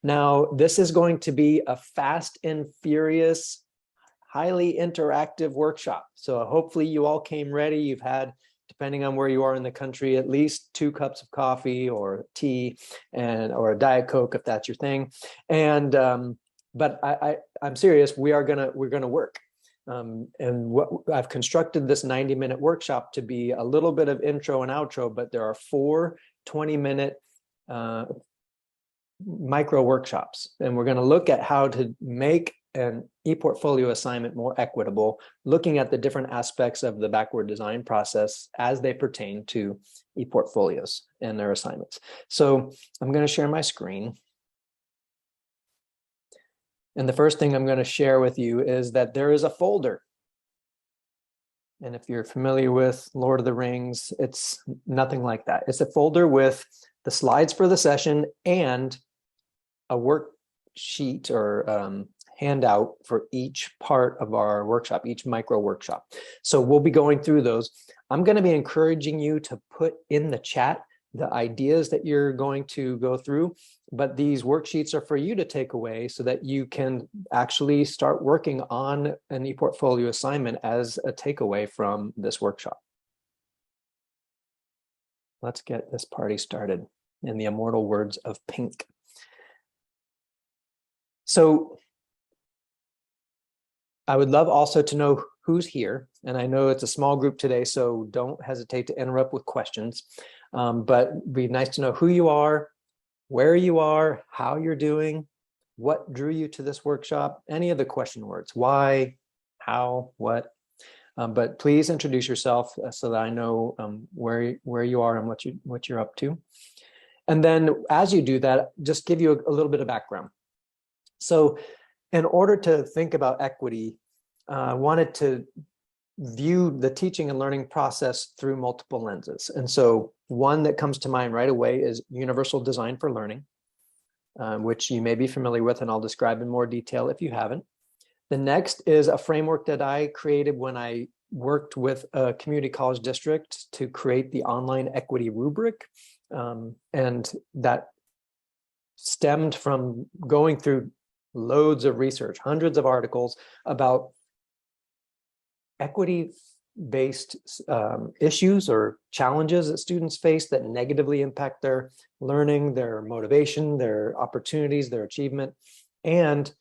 Now, this is going to be a fast and furious, highly interactive workshop. So hopefully you all came ready. You've had, depending on where you are in the country, at least 2 cups of coffee or tea or a Diet Coke if that's your thing. And but I'm serious. We're gonna work. And what I've constructed this 90-minute workshop to be a little bit of intro and outro, but there are 4 20-minute micro workshops, and we're going to look at how to make an ePortfolio assignment more equitable, looking at the different aspects of the backward design process as they pertain to ePortfolios and their assignments. So I'm going to share my screen. And the first thing I'm going to share with you is that there is a folder. And if you're familiar with Lord of the Rings, it's nothing like that. It's a folder with the slides for the session and a worksheet or handout for each part of our workshop, each micro workshop. So we'll be going through those. I'm going to be encouraging you to put in the chat the ideas that you're going to go through, but these worksheets are for you to take away so that you can actually start working on an ePortfolio assignment as a takeaway from this workshop. Let's get this party started in the immortal words of Pink. So I would love also to know who's here. And I know it's a small group today, so don't hesitate to interrupt with questions. But it'd be nice to know who you are, where you are, how you're doing, what drew you to this workshop, any of the question words, why, how, what. But please introduce yourself so that I know where you are and what you're up to. And then as you do that, just give you a little bit of background. So in order to think about equity, I wanted to view the teaching and learning process through multiple lenses. And so one that comes to mind right away is Universal Design for Learning, which you may be familiar with, and I'll describe in more detail if you haven't. The next is a framework that I created when I worked with a community college district to create the online equity rubric. And that stemmed from going through loads of research, hundreds of articles about equity-based issues or challenges that students face that negatively impact their learning, their motivation, their opportunities, their achievement, and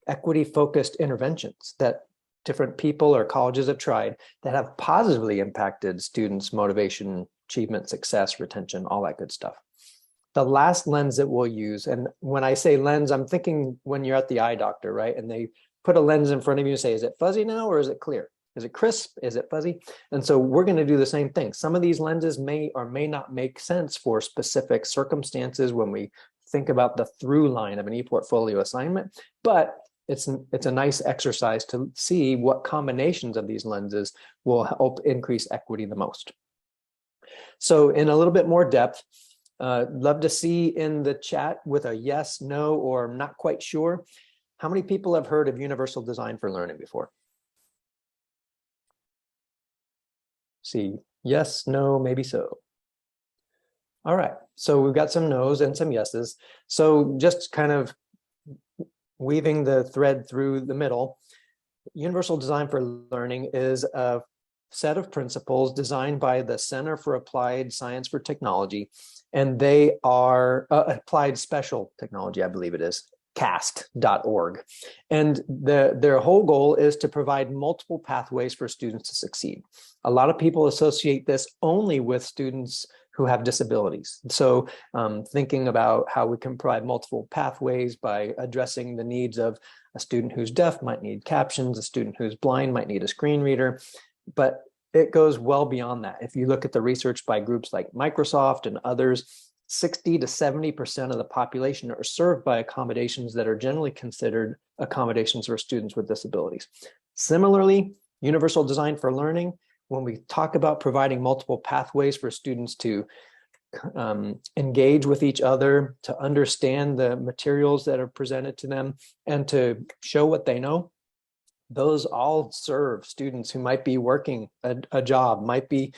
equity-focused interventions that different people or colleges have tried that have positively impacted students' motivation, achievement, success, retention, all that good stuff. The last lens that we'll use, and when I say lens, I'm thinking when you're at the eye doctor, right? And they put a lens in front of you and say, is it fuzzy now or is it clear? Is it crisp? Is it fuzzy? And so we're going to do the same thing. Some of these lenses may or may not make sense for specific circumstances when we think about the through line of an ePortfolio assignment, but it's a nice exercise to see what combinations of these lenses will help increase equity the most. So in a little bit more depth, love to see in the chat with a yes, no, or not quite sure. How many people have heard of Universal Design for Learning before? See, yes, no, maybe so. All right, so we've got some no's and some yeses. So just kind of weaving the thread through the middle, Universal Design for Learning is a set of principles designed by the Center for Applied Science for Technology, and they are Applied Special Technology, I believe it is, CAST.org. And their whole goal is to provide multiple pathways for students to succeed. A lot of people associate this only with students who have disabilities. So thinking about how we can provide multiple pathways by addressing the needs of a student who's deaf might need captions, a student who's blind might need a screen reader, but it goes well beyond that. If you look at the research by groups like Microsoft and others, 60 to 70% of the population are served by accommodations that are generally considered accommodations for students with disabilities. Similarly, Universal Design for Learning, when we talk about providing multiple pathways for students to engage with each other, to understand the materials that are presented to them, and to show what they know, those all serve students who might be working a job, might be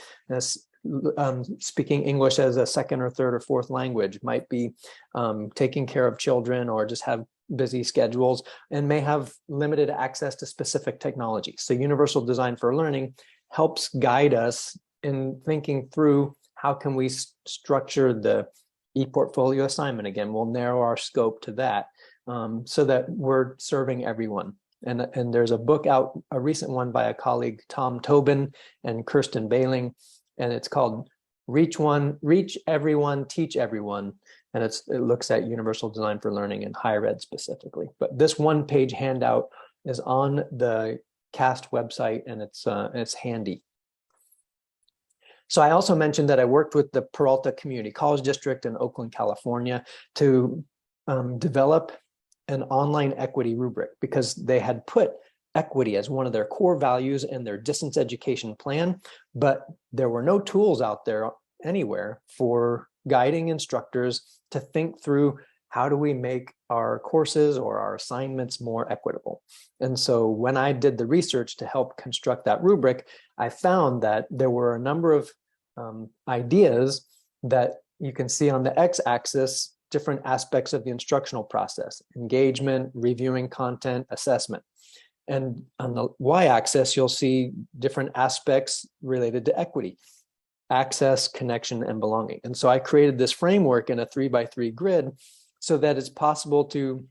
speaking English as a second or third or fourth language, might be taking care of children, or just have busy schedules and may have limited access to specific technology. So Universal Design for Learning helps guide us in thinking through how can we structure the ePortfolio assignment. Again, we'll narrow our scope to that, so that we're serving everyone. And there's a book out, a recent one by a colleague, Tom Tobin and Kirsten Bailing, and it's called Reach Everyone, Teach Everyone. And it looks at Universal Design for Learning and higher ed specifically. But this one-page handout is on the CAST website, and it's handy. So I also mentioned that I worked with the Peralta Community College District in Oakland, California, to develop an online equity rubric, because they had put equity as one of their core values in their distance education plan, but there were no tools out there anywhere for guiding instructors to think through, how do we make our courses or our assignments more equitable? And so when I did the research to help construct that rubric, I found that there were a number of ideas that you can see on the x-axis, different aspects of the instructional process: engagement, reviewing content, assessment. And on the y-axis, you'll see different aspects related to equity: access, connection, and belonging. And so I created this framework in a 3x3 grid so that it's possible to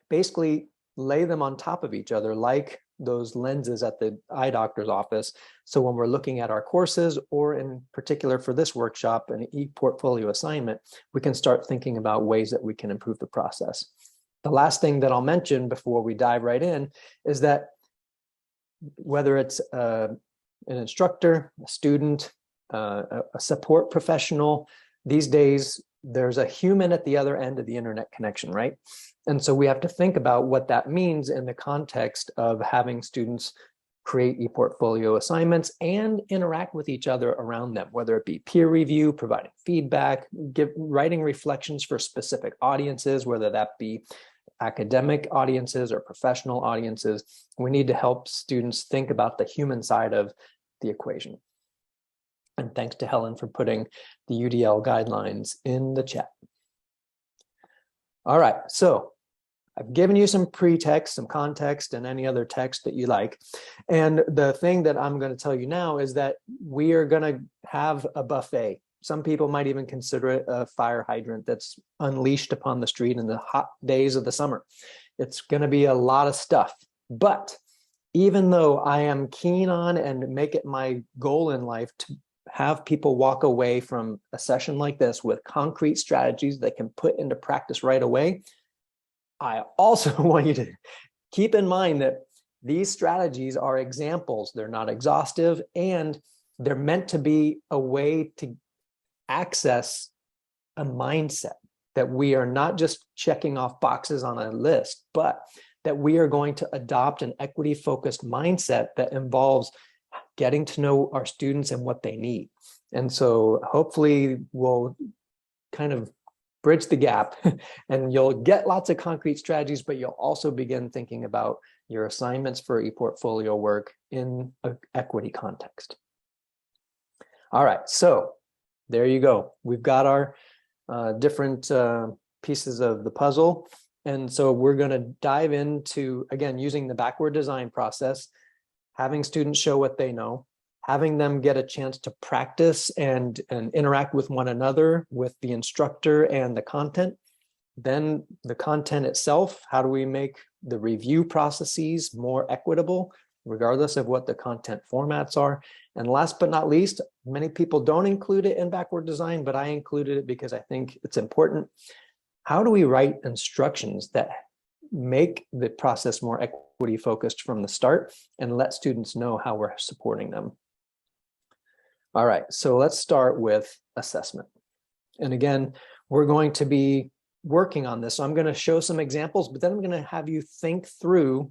basically lay them on top of each other, like those lenses at the eye doctor's office. So when we're looking at our courses, or in particular for this workshop, an ePortfolio assignment, we can start thinking about ways that we can improve the process. The last thing that I'll mention before we dive right in is that whether it's an instructor, a student, a support professional, these days there's a human at the other end of the internet connection, right? And so we have to think about what that means in the context of having students create ePortfolio assignments and interact with each other around them, whether it be peer review, providing feedback, writing reflections for specific audiences, whether that be academic audiences or professional audiences. We need to help students think about the human side of the equation. And thanks to Helen for putting the UDL guidelines in the chat. All right, so I've given you some pretext, some context, and any other text that you like. And the thing that I'm going to tell you now is that we are going to have a buffet. Some people might even consider it a fire hydrant that's unleashed upon the street in the hot days of the summer. It's going to be a lot of stuff. But even though I am keen on and make it my goal in life to have people walk away from a session like this with concrete strategies they can put into practice right away, I also want you to keep in mind that these strategies are examples. They're not exhaustive, and they're meant to be a way to access a mindset that we are not just checking off boxes on a list, but that we are going to adopt an equity-focused mindset that involves getting to know our students and what they need. And so hopefully we'll kind of bridge the gap and you'll get lots of concrete strategies, but you'll also begin thinking about your assignments for ePortfolio work in an equity context. All right, so there you go. We've got our different pieces of the puzzle. And so we're going to dive into, again, using the backward design process, having students show what they know, having them get a chance to practice and interact with one another, with the instructor and the content. Then the content itself, how do we make the review processes more equitable, regardless of what the content formats are? And last but not least, many people don't include it in backward design, but I included it because I think it's important. How do we write instructions that make the process more equity focused from the start and let students know how we're supporting them? All right, so let's start with assessment. And again, we're going to be working on this. So I'm going to show some examples, but then I'm going to have you think through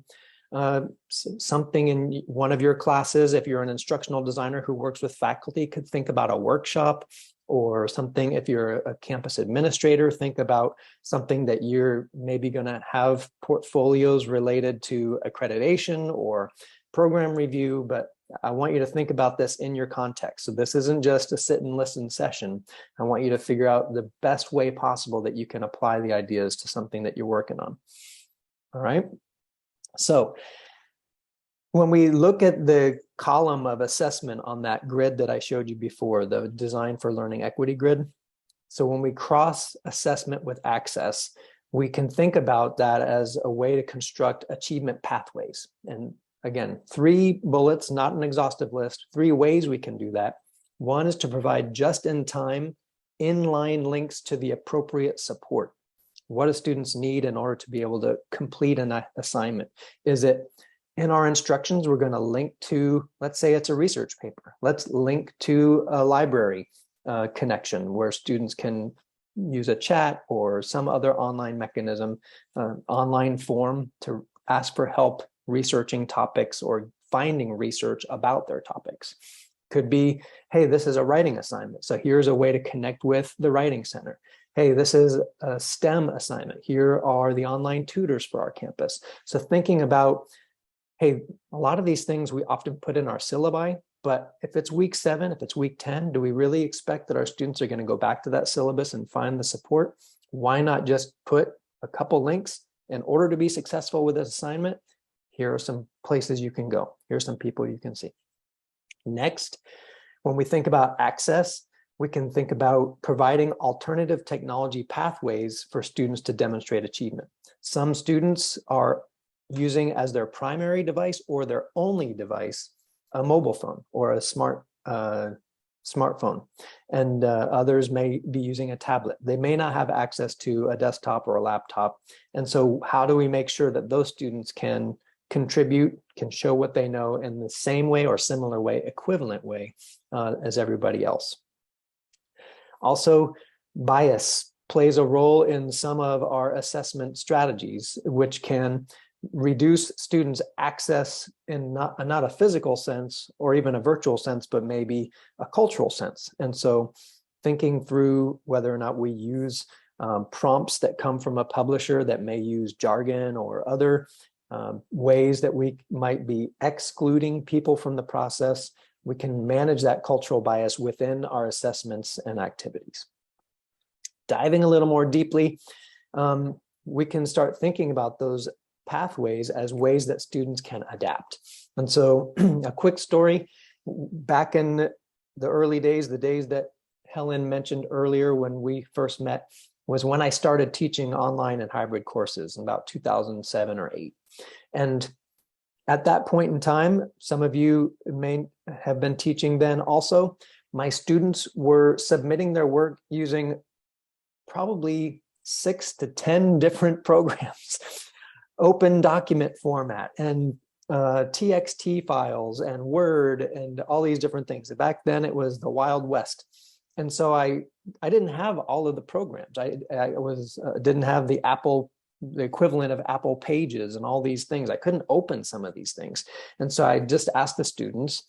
something in one of your classes. If you're an instructional designer who works with faculty, could think about a workshop, or something. If you're a campus administrator, think about something that you're maybe going to have portfolios related to accreditation or program review. But I want you to think about this in your context. So this isn't just a sit and listen session. I want you to figure out the best way possible that you can apply the ideas to something that you're working on. All right. So when we look at the column of assessment on that grid that I showed you before, the Design for Learning Equity grid. So when we cross assessment with access, we can think about that as a way to construct achievement pathways. And again, 3 bullets, not an exhaustive list, 3 ways we can do that. One is to provide just-in-time, inline links to the appropriate support. What do students need in order to be able to complete an assignment? Is it in our instructions, we're going to link to, let's say it's a research paper. Let's link to a library connection where students can use a chat or some other online mechanism, online form to ask for help researching topics or finding research about their topics. Could be, hey, this is a writing assignment, so here's a way to connect with the Writing Center. Hey, this is a STEM assignment. Here are the online tutors for our campus. So thinking about, hey, a lot of these things we often put in our syllabi, but if it's week 7, if it's week 10, do we really expect that our students are going to go back to that syllabus and find the support? Why not just put a couple links? In order to be successful with this assignment, here are some places you can go. Here's some people you can see. Next, when we think about access, we can think about providing alternative technology pathways for students to demonstrate achievement. Some students are using as their primary device or their only device a mobile phone or a smartphone, and others may be using a tablet. They may not have access to a desktop or a laptop. And so how do we make sure that those students can contribute, can show what they know in the same way or similar way, equivalent way as everybody else? Also, bias plays a role in some of our assessment strategies, which can reduce students' access in not a physical sense or even a virtual sense, but maybe a cultural sense. And so thinking through whether or not we use prompts that come from a publisher that may use jargon or other ways that we might be excluding people from the process, we can manage that cultural bias within our assessments and activities. Diving a little more deeply, we can start thinking about those pathways as ways that students can adapt. And so a quick story, back in the early days, the days that Helen mentioned earlier when we first met, was when I started teaching online and hybrid courses in about 2007 or 8. And at that point in time, some of you may have been teaching then also, my students were submitting their work using probably 6 to 10 different programs, open document format and TXT files and Word and all these different things. Back then it was the Wild West. And so I didn't have all of the programs. I didn't have the equivalent of Apple Pages and all these things. I couldn't open some of these things. And so I just asked the students,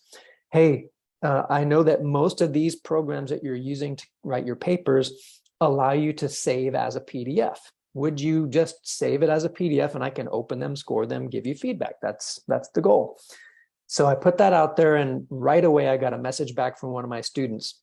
hey, I know that most of these programs that you're using to write your papers allow you to save as a PDF. Would you just save it as a PDF and I can open them, score them, give you feedback? That's the goal. So I put that out there, and right away I got a message back from one of my students.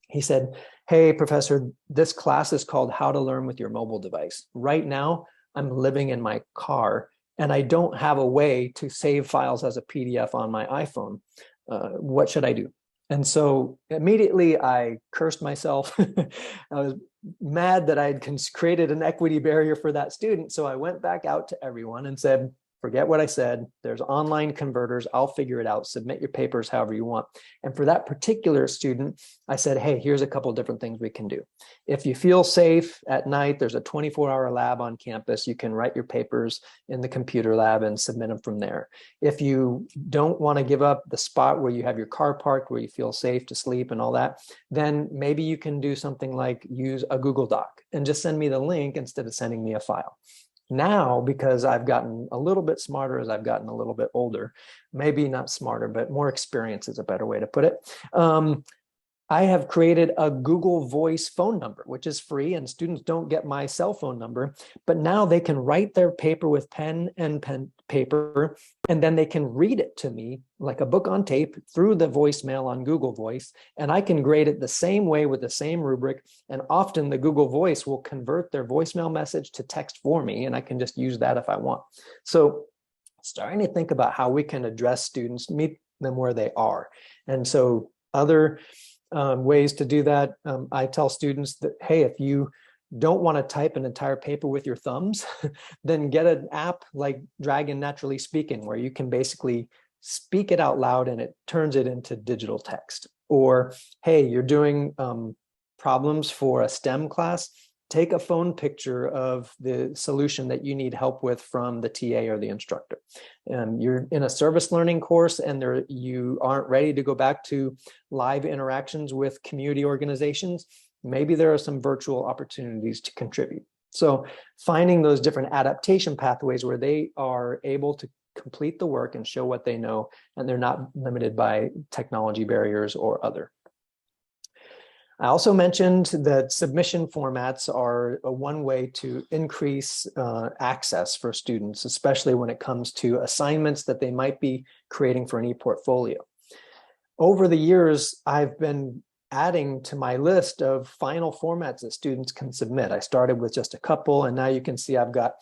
He said, hey, professor, this class is called How to Learn with Your Mobile Device. Right now, I'm living in my car and I don't have a way to save files as a PDF on my iPhone. What should I do? And so immediately I cursed myself. I was mad that I'd created an equity barrier for that student. So I went back out to everyone and said, forget what I said. There's online converters. I'll figure it out. Submit your papers however you want. And for that particular student, I said, hey, here's a couple of different things we can do. If you feel safe at night, there's a 24-hour lab on campus. You can write your papers in the computer lab and submit them from there. If you don't want to give up the spot where you have your car parked, where you feel safe to sleep and all that, then maybe you can do something like use a Google Doc and just send me the link instead of sending me a file. Now, because I've gotten a little bit smarter as I've gotten a little bit older, maybe not smarter, but more experience is a better way to put it. I have created a Google Voice phone number, which is free, and students don't get my cell phone number, but now they can write their paper with pen and paper, and then they can read it to me like a book on tape through the voicemail on Google Voice, and I can grade it the same way with the same rubric, and often the Google Voice will convert their voicemail message to text for me, and I can just use that if I want. So starting to think about how we can address students, meet them where they are. And so other ways to do that, I tell students that, hey, if you don't want to type an entire paper with your thumbs, then get an app like Dragon Naturally Speaking, where you can basically speak it out loud and it turns it into digital text. Or, hey, you're doing problems for a STEM class, take a phone picture of the solution that you need help with from the TA or the instructor. And you're in a service learning course and you aren't ready to go back to live interactions with community organizations. Maybe there are some virtual opportunities to contribute. So finding those different adaptation pathways where they are able to complete the work and show what they know, and they're not limited by technology barriers or other. I also mentioned that submission formats are one way to increase access for students, especially when it comes to assignments that they might be creating for an e-portfolio. Over the years, I've been adding to my list of final formats that students can submit. I started with just a couple, and now you can see I've got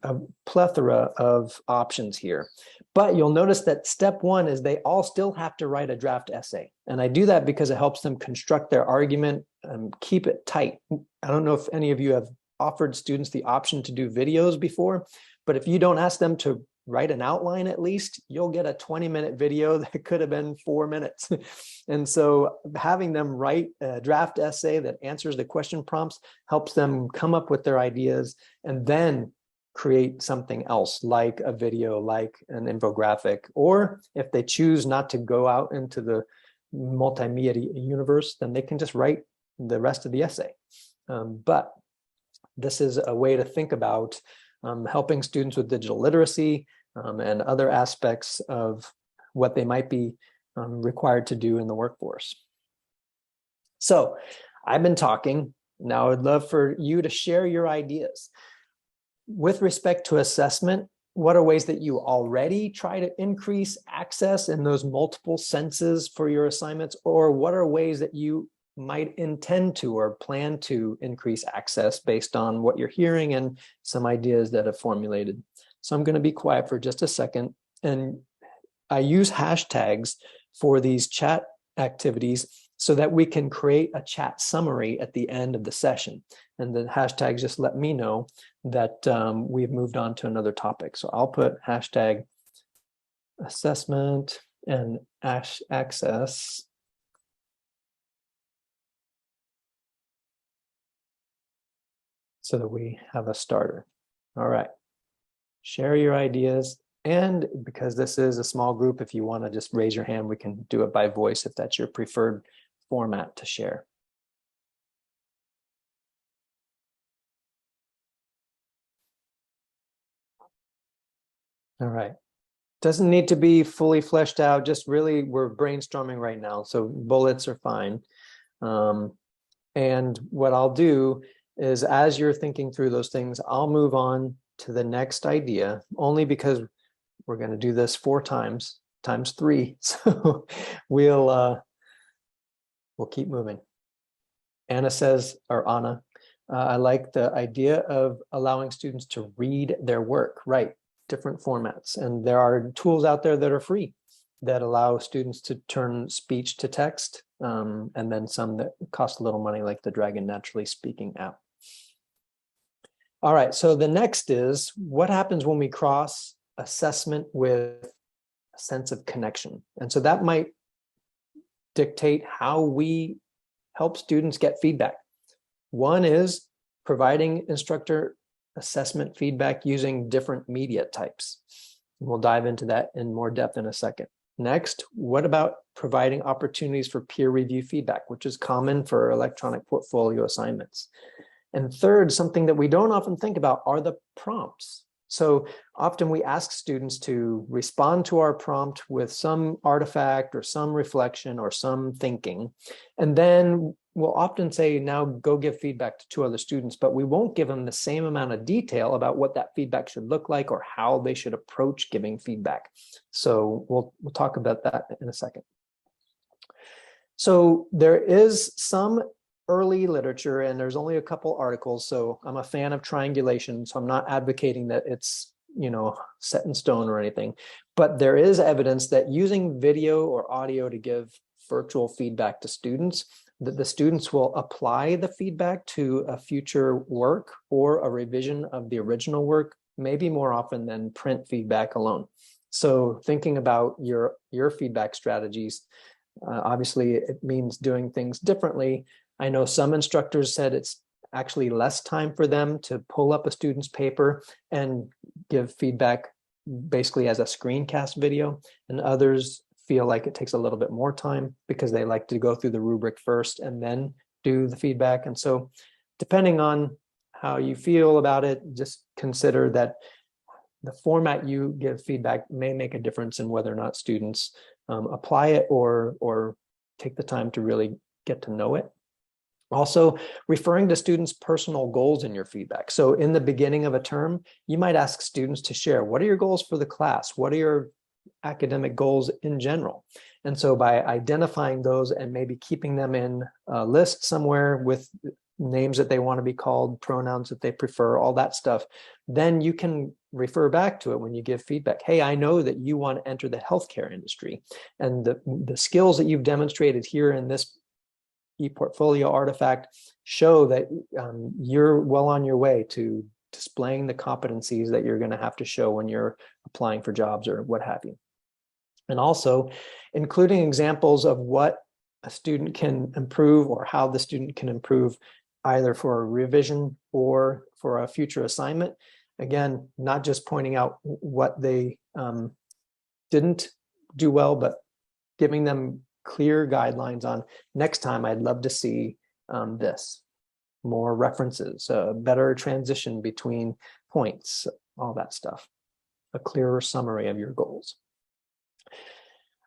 a plethora of options here. But you'll notice that step one is they all still have to write a draft essay. And I do that because it helps them construct their argument and keep it tight. I don't know if any of you have offered students the option to do videos before, but if you don't ask them to write an outline at least, you'll get a 20-minute video that could have been 4 minutes. And so having them write a draft essay that answers the question prompts helps them come up with their ideas and then create something else like a video, like an infographic, or if they choose not to go out into the multimedia universe, then they can just write the rest of the essay. But this is a way to think about helping students with digital literacy and other aspects of what they might be required to do in the workforce. So I've been talking. Now I'd love for you to share your ideas. With respect to assessment, what are ways that you already try to increase access in those multiple senses for your assignments? Or what are ways that you might intend to or plan to increase access based on what you're hearing and some ideas that have formulated? So I'm going to be quiet for just a second. And I use hashtags for these chat activities so that we can create a chat summary at the end of the session. And the hashtags just let me know that we've moved on to another topic. So I'll put hashtag assessment and access. So that we have a starter. All right. Share your ideas. And because this is a small group, if you want to just raise your hand, we can do it by voice if that's your preferred format to share. All right. Doesn't need to be fully fleshed out, just really we're brainstorming right now. So bullets are fine. And what I'll do is as you're thinking through those things, I'll move on to the next idea, only because we're going to do this 4 times, times 3. So we'll keep moving. Anna says, or Anna, I like the idea of allowing students to read their work, right? Different formats. And there are tools out there that are free that allow students to turn speech to text, and then some that cost a little money, like the Dragon Naturally Speaking app. All right, so the next is what happens when we cross assessment with a sense of connection. And so that might dictate how we help students get feedback. One is providing instructor assessment feedback using different media types. We'll dive into that in more depth in a second. Next, what about providing opportunities for peer review feedback, which is common for electronic portfolio assignments? And third, something that we don't often think about are the prompts. So often we ask students to respond to our prompt with some artifact or some reflection or some thinking. And then we'll often say, now go give feedback to 2 other students, but we won't give them the same amount of detail about what that feedback should look like or how they should approach giving feedback. So we'll talk about that in a second. So there is some early literature, and there's only a couple articles, so I'm a fan of triangulation, so I'm not advocating that it's, you know, set in stone or anything, but there is evidence that using video or audio to give virtual feedback to students, that the students will apply the feedback to a future work or a revision of the original work, maybe more often than print feedback alone. So thinking about your feedback strategies, obviously it means doing things differently. I know some instructors said it's actually less time for them to pull up a student's paper and give feedback basically as a screencast video, and others feel like it takes a little bit more time because they like to go through the rubric first and then do the feedback. And so depending on how you feel about it, just consider that the format you give feedback may make a difference in whether or not students apply it or take the time to really get to know it. Also, referring to students' personal goals in your feedback. So in the beginning of a term, you might ask students to share, what are your goals for the class? What are your academic goals in general? And so by identifying those and maybe keeping them in a list somewhere with names that they want to be called, pronouns that they prefer, all that stuff, then you can refer back to it when you give feedback. Hey, I know that you want to enter the healthcare industry, and the skills that you've demonstrated here in this ePortfolio artifact show that you're well on your way to displaying the competencies that you're going to have to show when you're applying for jobs or what have you. And also including examples of what a student can improve or how the student can improve either for a revision or for a future assignment. Again, not just pointing out what they didn't do well, but giving them clear guidelines on next time I'd love to see this, more references, a better transition between points, all that stuff, a clearer summary of your goals.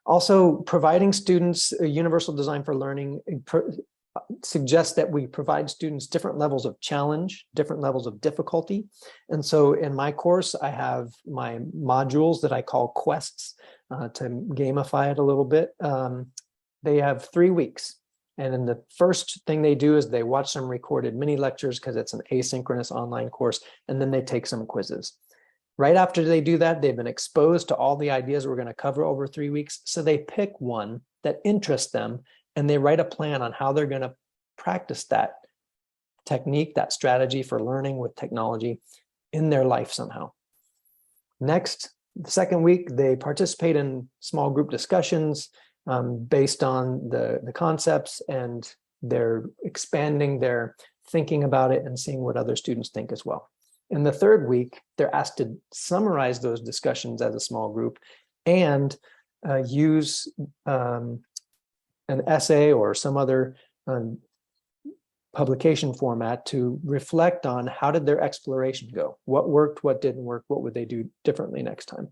Also, providing students a universal design for learning suggests that we provide students different levels of challenge, different levels of difficulty. And so in my course, I have my modules that I call quests to gamify it a little bit. They have 3 weeks. And then the first thing they do is they watch some recorded mini lectures because it's an asynchronous online course, and then they take some quizzes. Right after they do that, they've been exposed to all the ideas we're going to cover over 3 weeks. So they pick one that interests them, and they write a plan on how they're going to practice that technique, that strategy for learning with technology in their life somehow. Next, the second week, they participate in small group discussions based on the concepts, and they're expanding their thinking about it and seeing what other students think as well. In the third week, they're asked to summarize those discussions as a small group and use an essay or some other publication format to reflect on how did their exploration go? What worked, what didn't work, what would they do differently next time?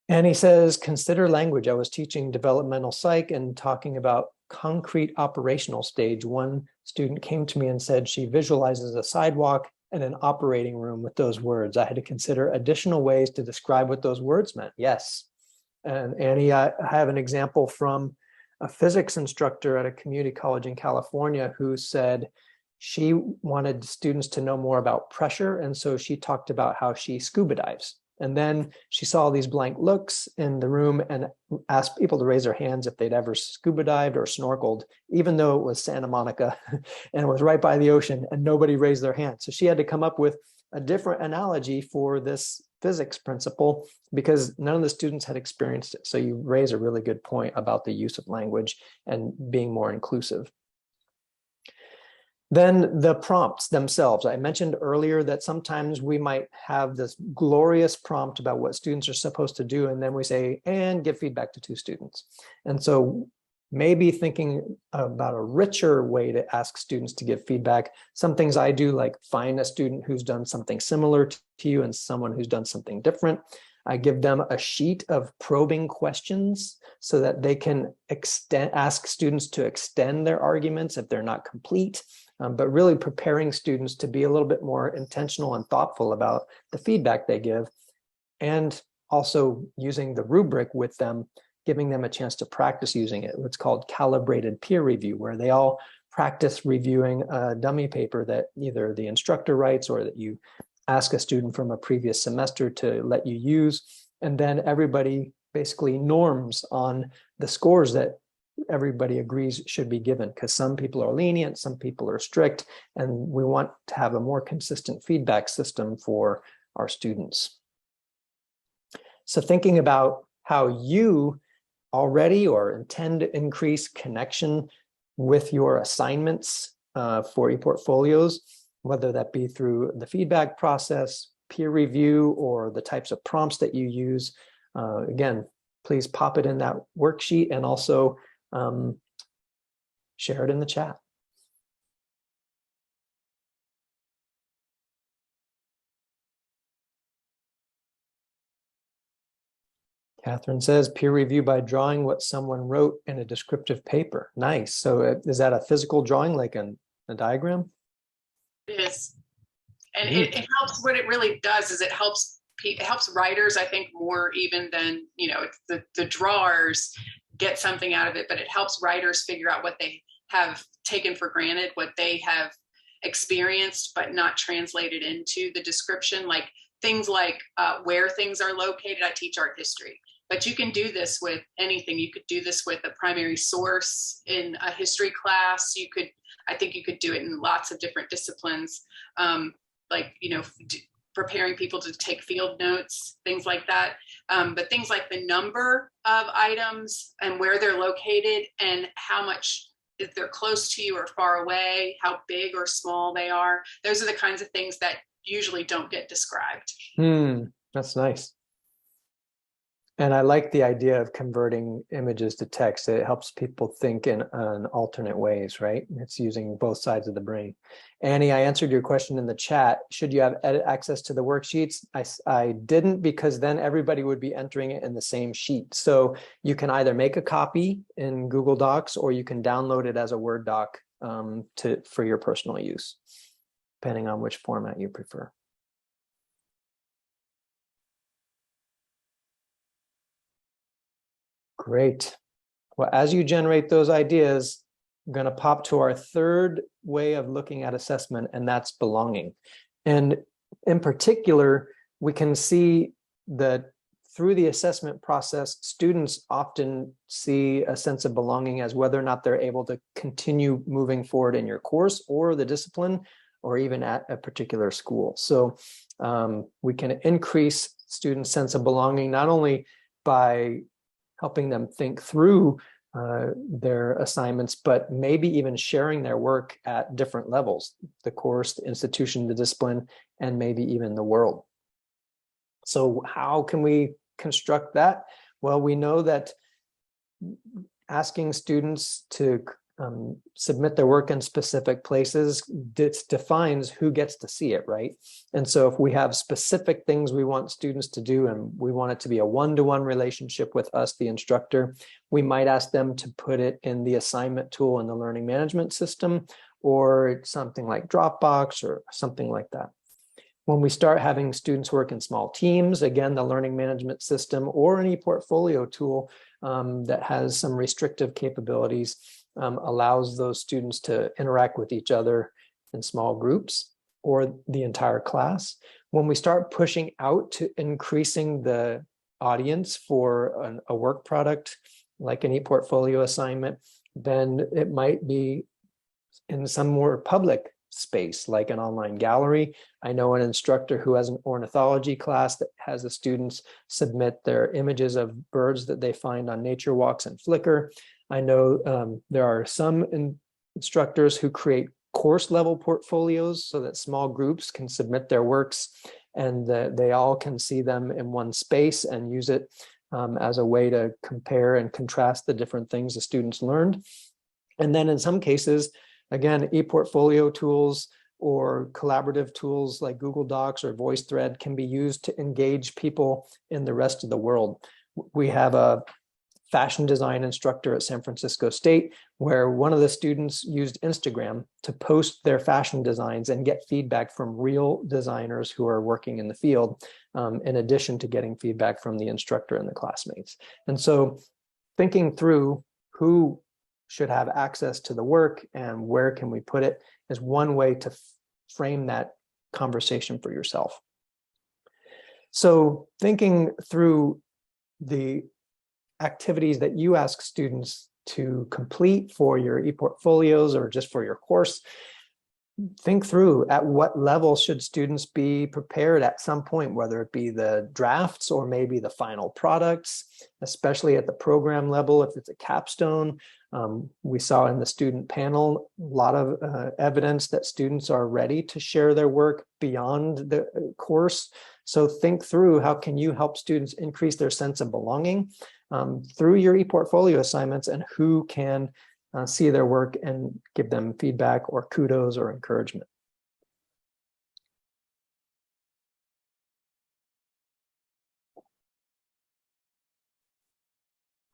And he says, consider language. I was teaching developmental psych and talking about concrete operational stage. One student came to me and said she visualizes a sidewalk and an operating room with those words. I had to consider additional ways to describe what those words meant. Yes. And Annie, I have an example from a physics instructor at a community college in California who said she wanted students to know more about pressure. And so she talked about how she scuba dives. And then she saw these blank looks in the room and asked people to raise their hands if they'd ever scuba dived or snorkeled, even though it was Santa Monica and it was right by the ocean, and nobody raised their hand. So she had to come up with a different analogy for this physics principle because none of the students had experienced it. So you raise a really good point about the use of language and being more inclusive. Then the prompts themselves. I mentioned earlier that sometimes we might have this glorious prompt about what students are supposed to do, and then we say, and give feedback to 2 students. And so maybe thinking about a richer way to ask students to give feedback. Some things I do, like find a student who's done something similar to you and someone who's done something different. I give them a sheet of probing questions so that they can ask students to extend their arguments if they're not complete, but really preparing students to be a little bit more intentional and thoughtful about the feedback they give, and also using the rubric with them, giving them a chance to practice using it. What's called calibrated peer review, where they all practice reviewing a dummy paper that either the instructor writes or that you ask a student from a previous semester to let you use. And then everybody basically norms on the scores that everybody agrees should be given, because some people are lenient, some people are strict, and we want to have a more consistent feedback system for our students. So thinking about how you already or intend to increase connection with your assignments for ePortfolios, whether that be through the feedback process, peer review, or the types of prompts that you use. Again, please pop it in that worksheet and also share it in the chat. Catherine says peer review by drawing what someone wrote in a descriptive paper. Nice. So is that a physical drawing, like a diagram? It is. And it helps. What it really does is it helps writers, I think, more even than, the drawers get something out of it, but it helps writers figure out what they have taken for granted, what they have experienced, but not translated into the description, like things like where things are located. I teach art history, but you can do this with anything. You could do this with a primary source in a history class. I think you could do it in lots of different disciplines, preparing people to take field notes, things like that. But things like the number of items and where they're located and how much, if they're close to you or far away, how big or small they are. Those are the kinds of things that usually don't get described. That's nice. And I like the idea of converting images to text. It helps people think in alternate ways, right? It's using both sides of the brain. Annie, I answered your question in the chat. Should you have access to the worksheets? I didn't, because then everybody would be entering it in the same sheet. So you can either make a copy in Google Docs or you can download it as a Word doc for your personal use, depending on which format you prefer. Great. Well, as you generate those ideas, I'm going to pop to our third way of looking at assessment, and that's belonging. And in particular, we can see that through the assessment process, students often see a sense of belonging as whether or not they're able to continue moving forward in your course or the discipline, or even at a particular school. So we can increase students' sense of belonging, not only by helping them think through their assignments, but maybe even sharing their work at different levels, the course, the institution, the discipline, and maybe even the world. So how can we construct that? Well, we know that asking students to submit their work in specific places defines who gets to see it, right? And so if we have specific things we want students to do and we want it to be a one-to-one relationship with us, the instructor, we might ask them to put it in the assignment tool in the learning management system, or something like Dropbox or something like that. When we start having students work in small teams, again, the learning management system or an ePortfolio tool that has some restrictive capabilities allows those students to interact with each other in small groups or the entire class. When we start pushing out to increasing the audience for a work product like an ePortfolio assignment, then it might be in some more public space, like an online gallery. I know an instructor who has an ornithology class that has the students submit their images of birds that they find on nature walks and Flickr. I know there are some instructors who create course level portfolios so that small groups can submit their works and they all can see them in one space and use it as a way to compare and contrast the different things the students learned. And then in some cases, again, ePortfolio tools or collaborative tools like Google Docs or VoiceThread can be used to engage people in the rest of the world. We have a fashion design instructor at San Francisco State where one of the students used Instagram to post their fashion designs and get feedback from real designers who are working in the field, in addition to getting feedback from the instructor and the classmates. And so thinking through who should have access to the work and where can we put it is one way to frame that conversation for yourself. So thinking through the activities that you ask students to complete for your ePortfolios or just for your course, think through at what level should students be prepared at some point, whether it be the drafts or maybe the final products, especially at the program level, if it's a capstone. We saw in the student panel a lot of evidence that students are ready to share their work beyond the course. So think through how can you help students increase their sense of belonging through your ePortfolio assignments, and who can see their work and give them feedback or kudos or encouragement.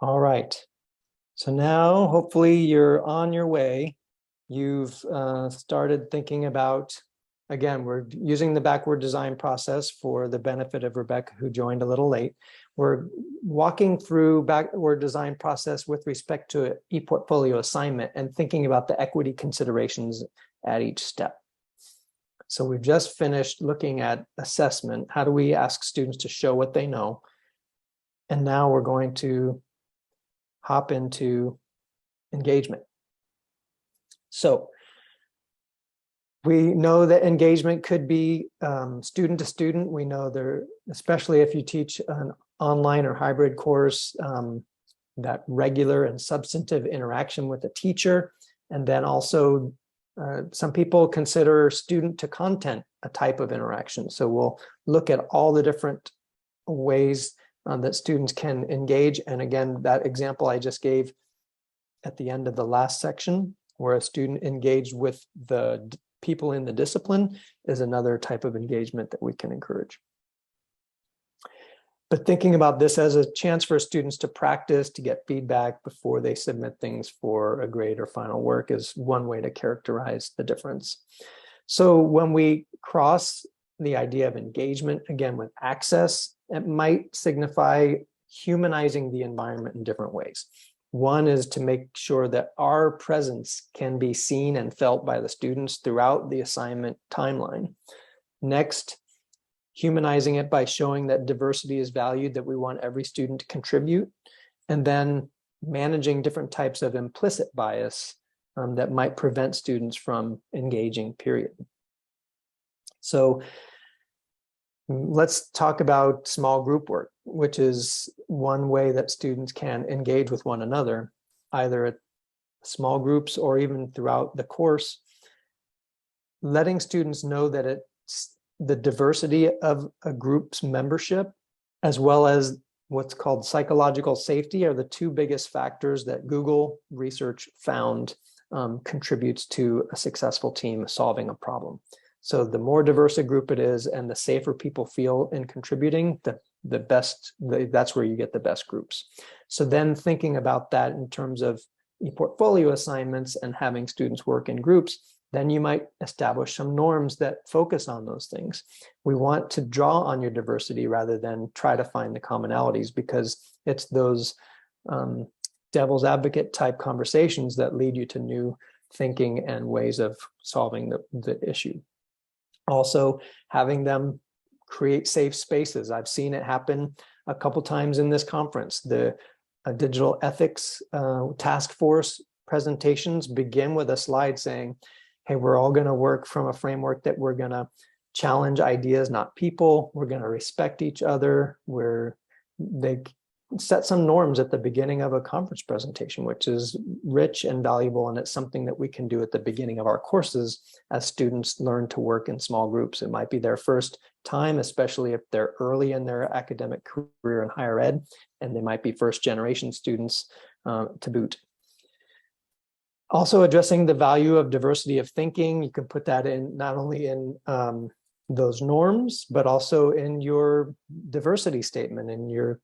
All right. So now hopefully you're on your way. You've started thinking about, again, we're using the backward design process for the benefit of Rebecca, who joined a little late. We're walking through backward design process with respect to an ePortfolio assignment and thinking about the equity considerations at each step. So we've just finished looking at assessment. How do we ask students to show what they know? And now we're going to hop into engagement. So we know that engagement could be student to student. We know there, especially if you teach an online or hybrid course, that regular and substantive interaction with the teacher. And then also some people consider student to content a type of interaction. So we'll look at all the different ways that students can engage. And again, that example I just gave at the end of the last section, where a student engaged with the people in the discipline, is another type of engagement that we can encourage. But thinking about this as a chance for students to practice, to get feedback before they submit things for a grade or final work is one way to characterize the difference. So when we cross the idea of engagement, again, with access, it might signify humanizing the environment in different ways. One is to make sure that our presence can be seen and felt by the students throughout the assignment timeline. Next, humanizing it by showing that diversity is valued, that we want every student to contribute, and then managing different types of implicit bias that might prevent students from engaging, period. So let's talk about small group work, which is one way that students can engage with one another, either at small groups or even throughout the course. Letting students know that it's the diversity of a group's membership, as well as what's called psychological safety, are the two biggest factors that Google research found contributes to a successful team solving a problem. So the more diverse a group it is and the safer people feel in contributing, that's where you get the best groups. So then thinking about that in terms of ePortfolio assignments and having students work in groups, then you might establish some norms that focus on those things. We want to draw on your diversity rather than try to find the commonalities, because it's those devil's advocate type conversations that lead you to new thinking and ways of solving the issue. Also, having them create safe spaces. I've seen it happen a couple times in this conference. The digital ethics task force presentations begin with a slide saying, hey, we're all going to work from a framework that we're going to challenge ideas, not people. We're going to respect each other. set some norms at the beginning of a conference presentation, which is rich and valuable. And it's something that we can do at the beginning of our courses as students learn to work in small groups. It might be their first time, especially if they're early in their academic career in higher ed, and they might be first generation students to boot. Also addressing the value of diversity of thinking. You can put that in not only in those norms, but also in your diversity statement, in your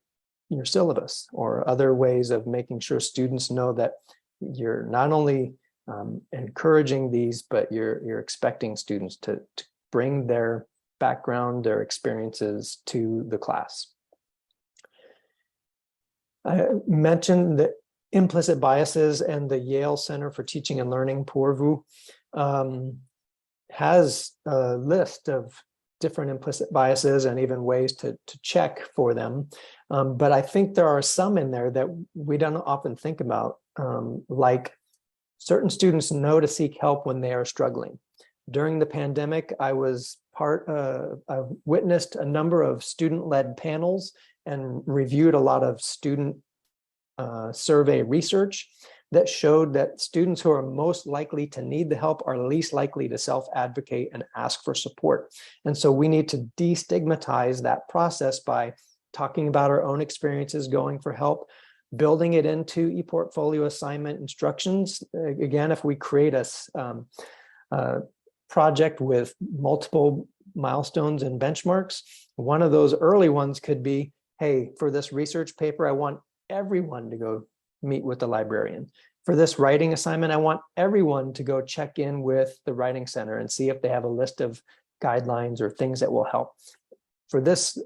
syllabus, or other ways of making sure students know that you're not only encouraging these, but you're expecting students to bring their background, their experiences to the class. I mentioned the implicit biases, and the Yale Center for Teaching and Learning, Poorvu, has a list of different implicit biases and even ways to check for them. But I think there are some in there that we don't often think about, like certain students know to seek help when they are struggling. During the pandemic, I witnessed a number of student-led panels and reviewed a lot of student survey research that showed that students who are most likely to need the help are least likely to self-advocate and ask for support. And so we need to destigmatize that process by talking about our own experiences going for help, building it into ePortfolio assignment instructions. Again, if we create a project with multiple milestones and benchmarks, one of those early ones could be, hey, for this research paper, I want everyone to go meet with the librarian. For this writing assignment, I want everyone to go check in with the Writing Center and see if they have a list of guidelines or things that will help. For this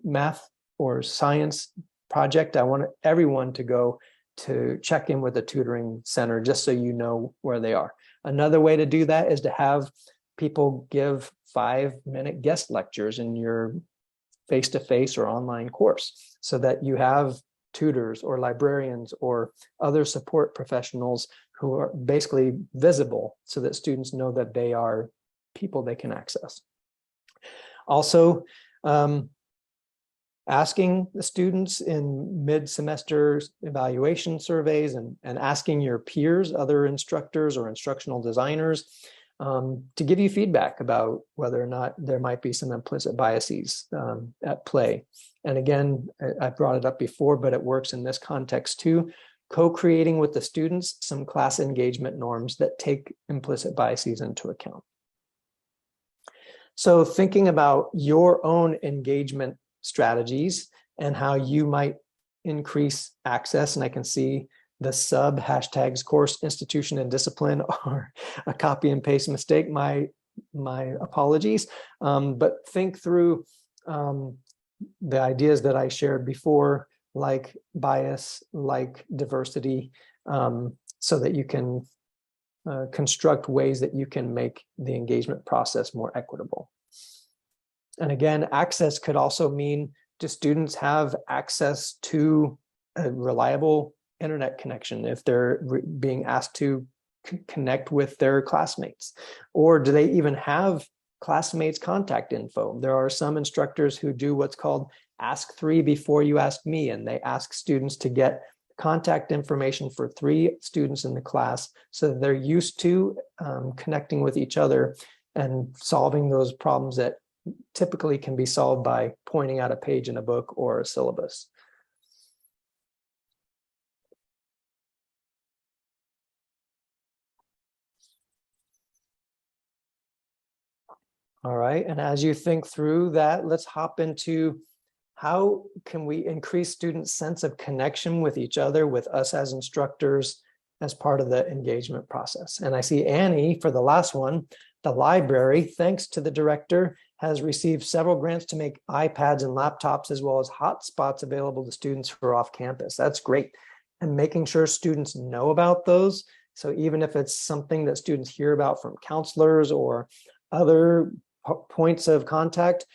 math or science project, I want everyone to go to check in with the tutoring center, just so you know where they are. Another way to do that is to have people give 5-minute guest lectures in your face-to-face or online course, so that you have tutors or librarians or other support professionals who are basically visible, so that students know that they are people they can access. Also, asking the students in mid-semester evaluation surveys and asking your peers, other instructors or instructional designers, to give you feedback about whether or not there might be some implicit biases at play. And again, I brought it up before, but it works in this context too. Co-creating with the students some class engagement norms that take implicit biases into account. So thinking about your own engagement strategies and how you might increase access, and I can see the sub hashtags course, institution, and discipline are a copy and paste mistake. My apologies. But think through the ideas that I shared before, like bias, like diversity, so that you can construct ways that you can make the engagement process more equitable. And again, access could also mean, do students have access to a reliable internet connection if they're being asked to connect with their classmates? Or do they even have classmates' contact info? There are some instructors who do what's called ask 3 before you ask me, and they ask students to get contact information for 3 students in the class, so that they're used to connecting with each other and solving those problems that typically can be solved by pointing out a page in a book or a syllabus. All right, and as you think through that, let's hop into how can we increase students' sense of connection with each other, with us as instructors, as part of the engagement process. And I see Annie for the last one. The library, thanks to the director, has received several grants to make iPads and laptops, as well as hotspots available to students who are off campus. That's great. And making sure students know about those. So even if it's something that students hear about from counselors or other points of contact,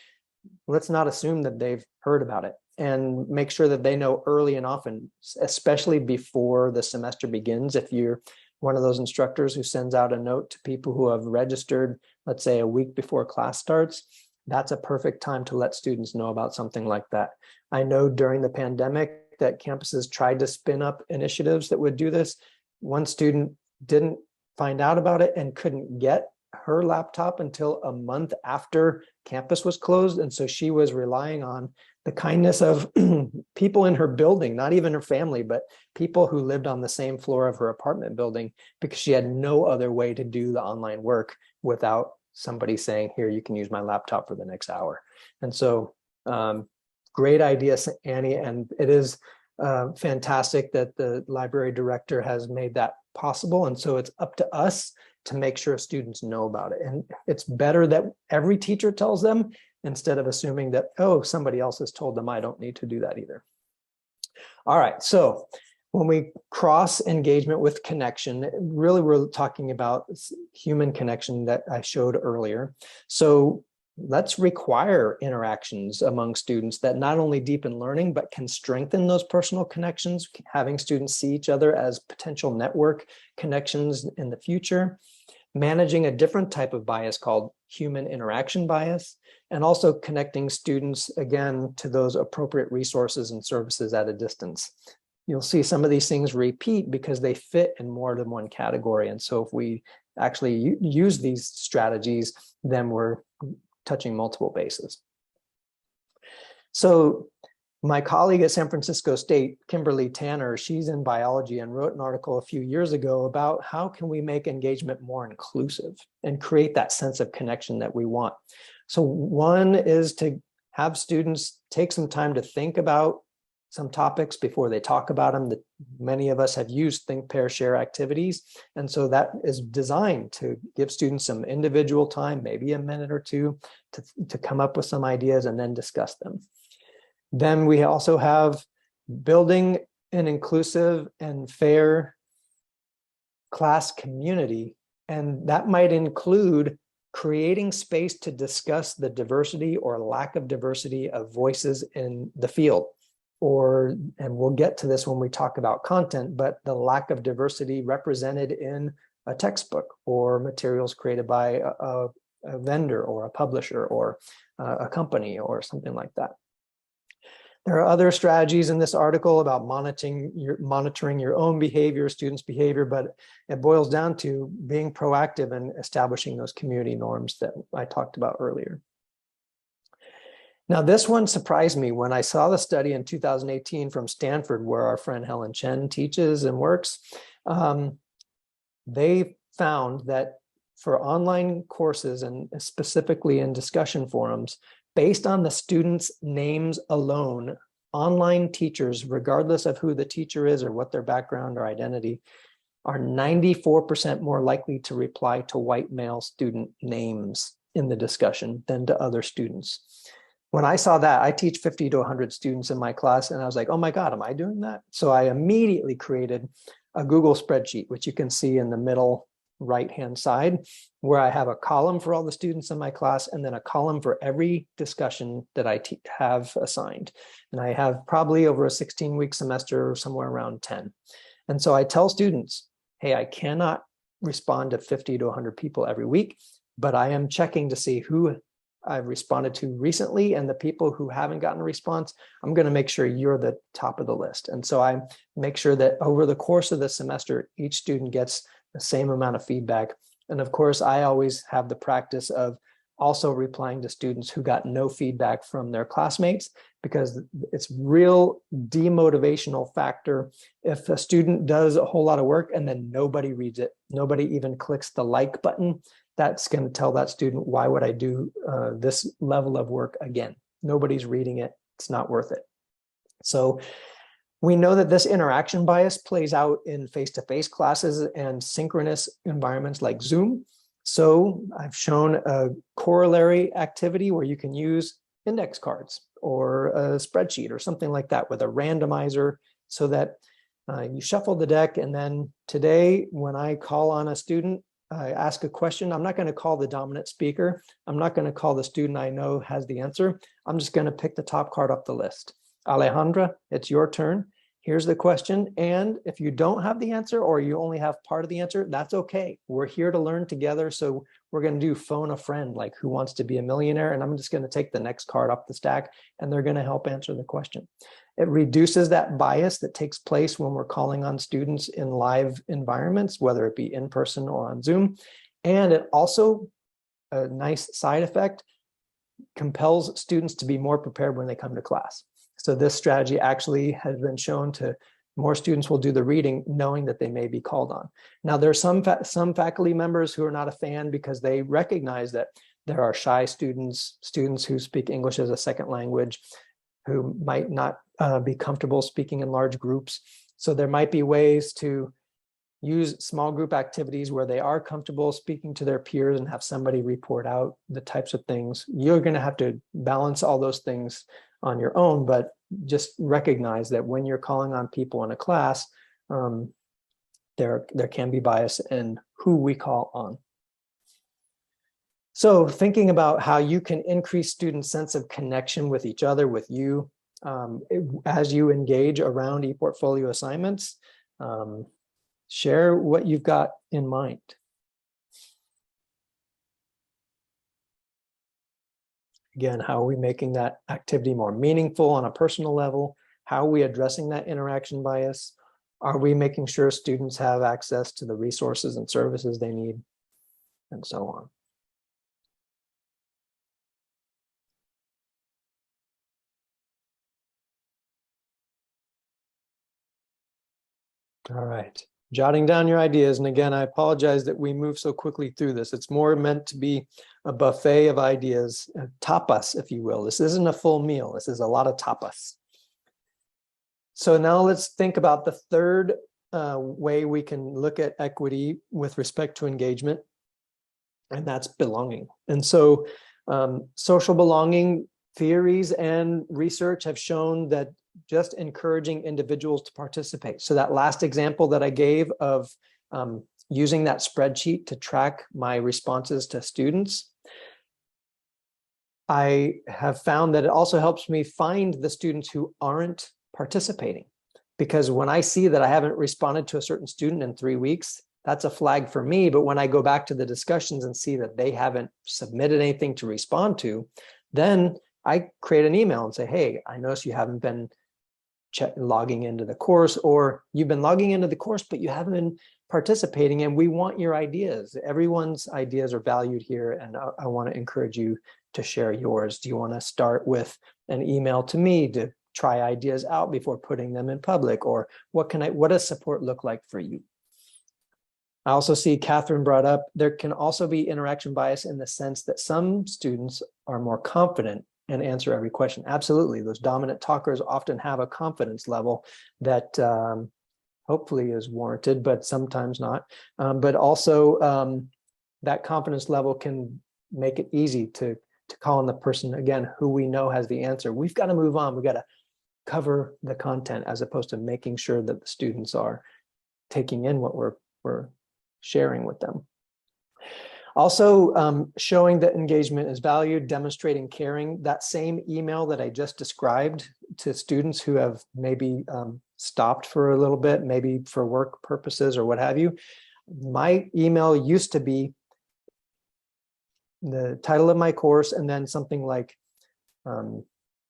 let's not assume that they've heard about it, and make sure that they know early and often, especially before the semester begins. If you're one of those instructors who sends out a note to people who have registered, let's say a week before class starts, that's a perfect time to let students know about something like that. I know during the pandemic that campuses tried to spin up initiatives that would do this. One student didn't find out about it and couldn't get her laptop until a month after campus was closed. And so she was relying on the kindness of people in her building, not even her family, but people who lived on the same floor of her apartment building, because she had no other way to do the online work without somebody saying, here, you can use my laptop for the next hour. And so great idea, Annie. And it is fantastic that the library director has made that possible. And so it's up to us to make sure students know about it. And it's better that every teacher tells them instead of assuming that, oh, somebody else has told them, I don't need to do that either. All right, so when we cross engagement with connection, really we're talking about human connection that I showed earlier. So let's require interactions among students that not only deepen learning, but can strengthen those personal connections, having students see each other as potential network connections in the future, managing a different type of bias called human interaction bias, and also connecting students, again, to those appropriate resources and services at a distance. You'll see some of these things repeat because they fit in more than one category. And so if we actually use these strategies, then we're touching multiple bases. So my colleague at San Francisco State, Kimberly Tanner, she's in biology and wrote an article a few years ago about how can we make engagement more inclusive and create that sense of connection that we want. So one is to have students take some time to think about some topics before they talk about them. That many of us have used Think, Pair, Share activities. And so that is designed to give students some individual time, maybe a minute or two, to come up with some ideas and then discuss them. Then we also have building an inclusive and fair class community. And that might include creating space to discuss the diversity or lack of diversity of voices in the field. And we'll get to this when we talk about content, but the lack of diversity represented in a textbook or materials created by a vendor or a publisher or a company or something like that. There are other strategies in this article about monitoring your own behavior, students' behavior, but it boils down to being proactive and establishing those community norms that I talked about earlier. Now, this one surprised me when I saw the study in 2018 from Stanford, where our friend Helen Chen teaches and works. They found that for online courses and specifically in discussion forums, based on the students' names alone, online teachers, regardless of who the teacher is or what their background or identity, are 94% more likely to reply to white male student names in the discussion than to other students. When I saw that, I teach 50 to 100 students in my class, and I was like, oh my God, am I doing that? So I immediately created a Google spreadsheet, which you can see in the middle right-hand side, where I have a column for all the students in my class and then a column for every discussion that I have assigned. And I have probably over a 16-week semester, somewhere around 10. And so I tell students, hey, I cannot respond to 50 to 100 people every week, but I am checking to see who I've responded to recently, and the people who haven't gotten a response, I'm going to make sure you're the top of the list. And so I make sure that over the course of the semester, each student gets the same amount of feedback. And of course, I always have the practice of also replying to students who got no feedback from their classmates, because it's real demotivational factor if a student does a whole lot of work and then nobody reads it, nobody even clicks the like button. That's going to tell that student, why would I do this level of work again? Nobody's reading it. It's not worth it. So we know that this interaction bias plays out in face-to-face classes and synchronous environments like Zoom. So I've shown a corollary activity where you can use index cards or a spreadsheet or something like that with a randomizer, so that you shuffle the deck. And then today, when I call on a student, I ask a question, I'm not going to call the dominant speaker. I'm not going to call the student I know has the answer. I'm just going to pick the top card off the list. Alejandra, it's your turn. here's the question. And if you don't have the answer or you only have part of the answer, that's okay. We're here to learn together. So we're going to do phone a friend, like Who Wants to Be a Millionaire? And I'm just going to take the next card off the stack and they're going to help answer the question. It reduces that bias that takes place when we're calling on students in live environments, whether it be in person or on Zoom. And it also, a nice side effect, compels students to be more prepared when they come to class. So this strategy actually has been shown to more students will do the reading knowing that they may be called on. Now, there are some faculty members who are not a fan because they recognize that there are shy students, students who speak English as a second language, who might not be comfortable speaking in large groups. So there might be ways to use small group activities where they are comfortable speaking to their peers and have somebody report out the types of things. You're going to have to balance all those things on your own, but just recognize that when you're calling on people in a class, there can be bias in who we call on. So thinking about how you can increase students' sense of connection with each other, with you, as you engage around ePortfolio assignments, share what you've got in mind. Again, how are we making that activity more meaningful on a personal level? How are we addressing that interaction bias? Are we making sure students have access to the resources and services they need? And so on. All right, jotting down your ideas. And again, I apologize that we move so quickly through this. It's more meant to be a buffet of ideas, tapas, if you will. This isn't a full meal. This is a lot of tapas. So now let's think about the third way we can look at equity with respect to engagement, and that's belonging. And so social belonging theories and research have shown that just encouraging individuals to participate. So that last example that I gave of using that spreadsheet to track my responses to students, I have found that it also helps me find the students who aren't participating. Because when I see that I haven't responded to a certain student in 3 weeks, that's a flag for me. But when I go back to the discussions and see that they haven't submitted anything to respond to, then I create an email and say, hey, I notice you haven't been logging into the course, or you've been logging into the course, but you haven't been participating, and we want your ideas. Everyone's ideas are valued here, and I want to encourage you to share yours. Do you want to start with an email to me to try ideas out before putting them in public? Or what does support look like for you? I also see Catherine brought up, there can also be interaction bias in the sense that some students are more confident and answer every question. Absolutely. Those dominant talkers often have a confidence level that hopefully is warranted, but sometimes not. But also that confidence level can make it easy to call on the person, again, who we know has the answer. We've got to move on. We've got to cover the content as opposed to making sure that the students are taking in what we're sharing with them. Also, showing that engagement is valued, demonstrating caring. That same email that I just described to students who have maybe stopped for a little bit, maybe for work purposes or what have you. My email used to be the title of my course and then something like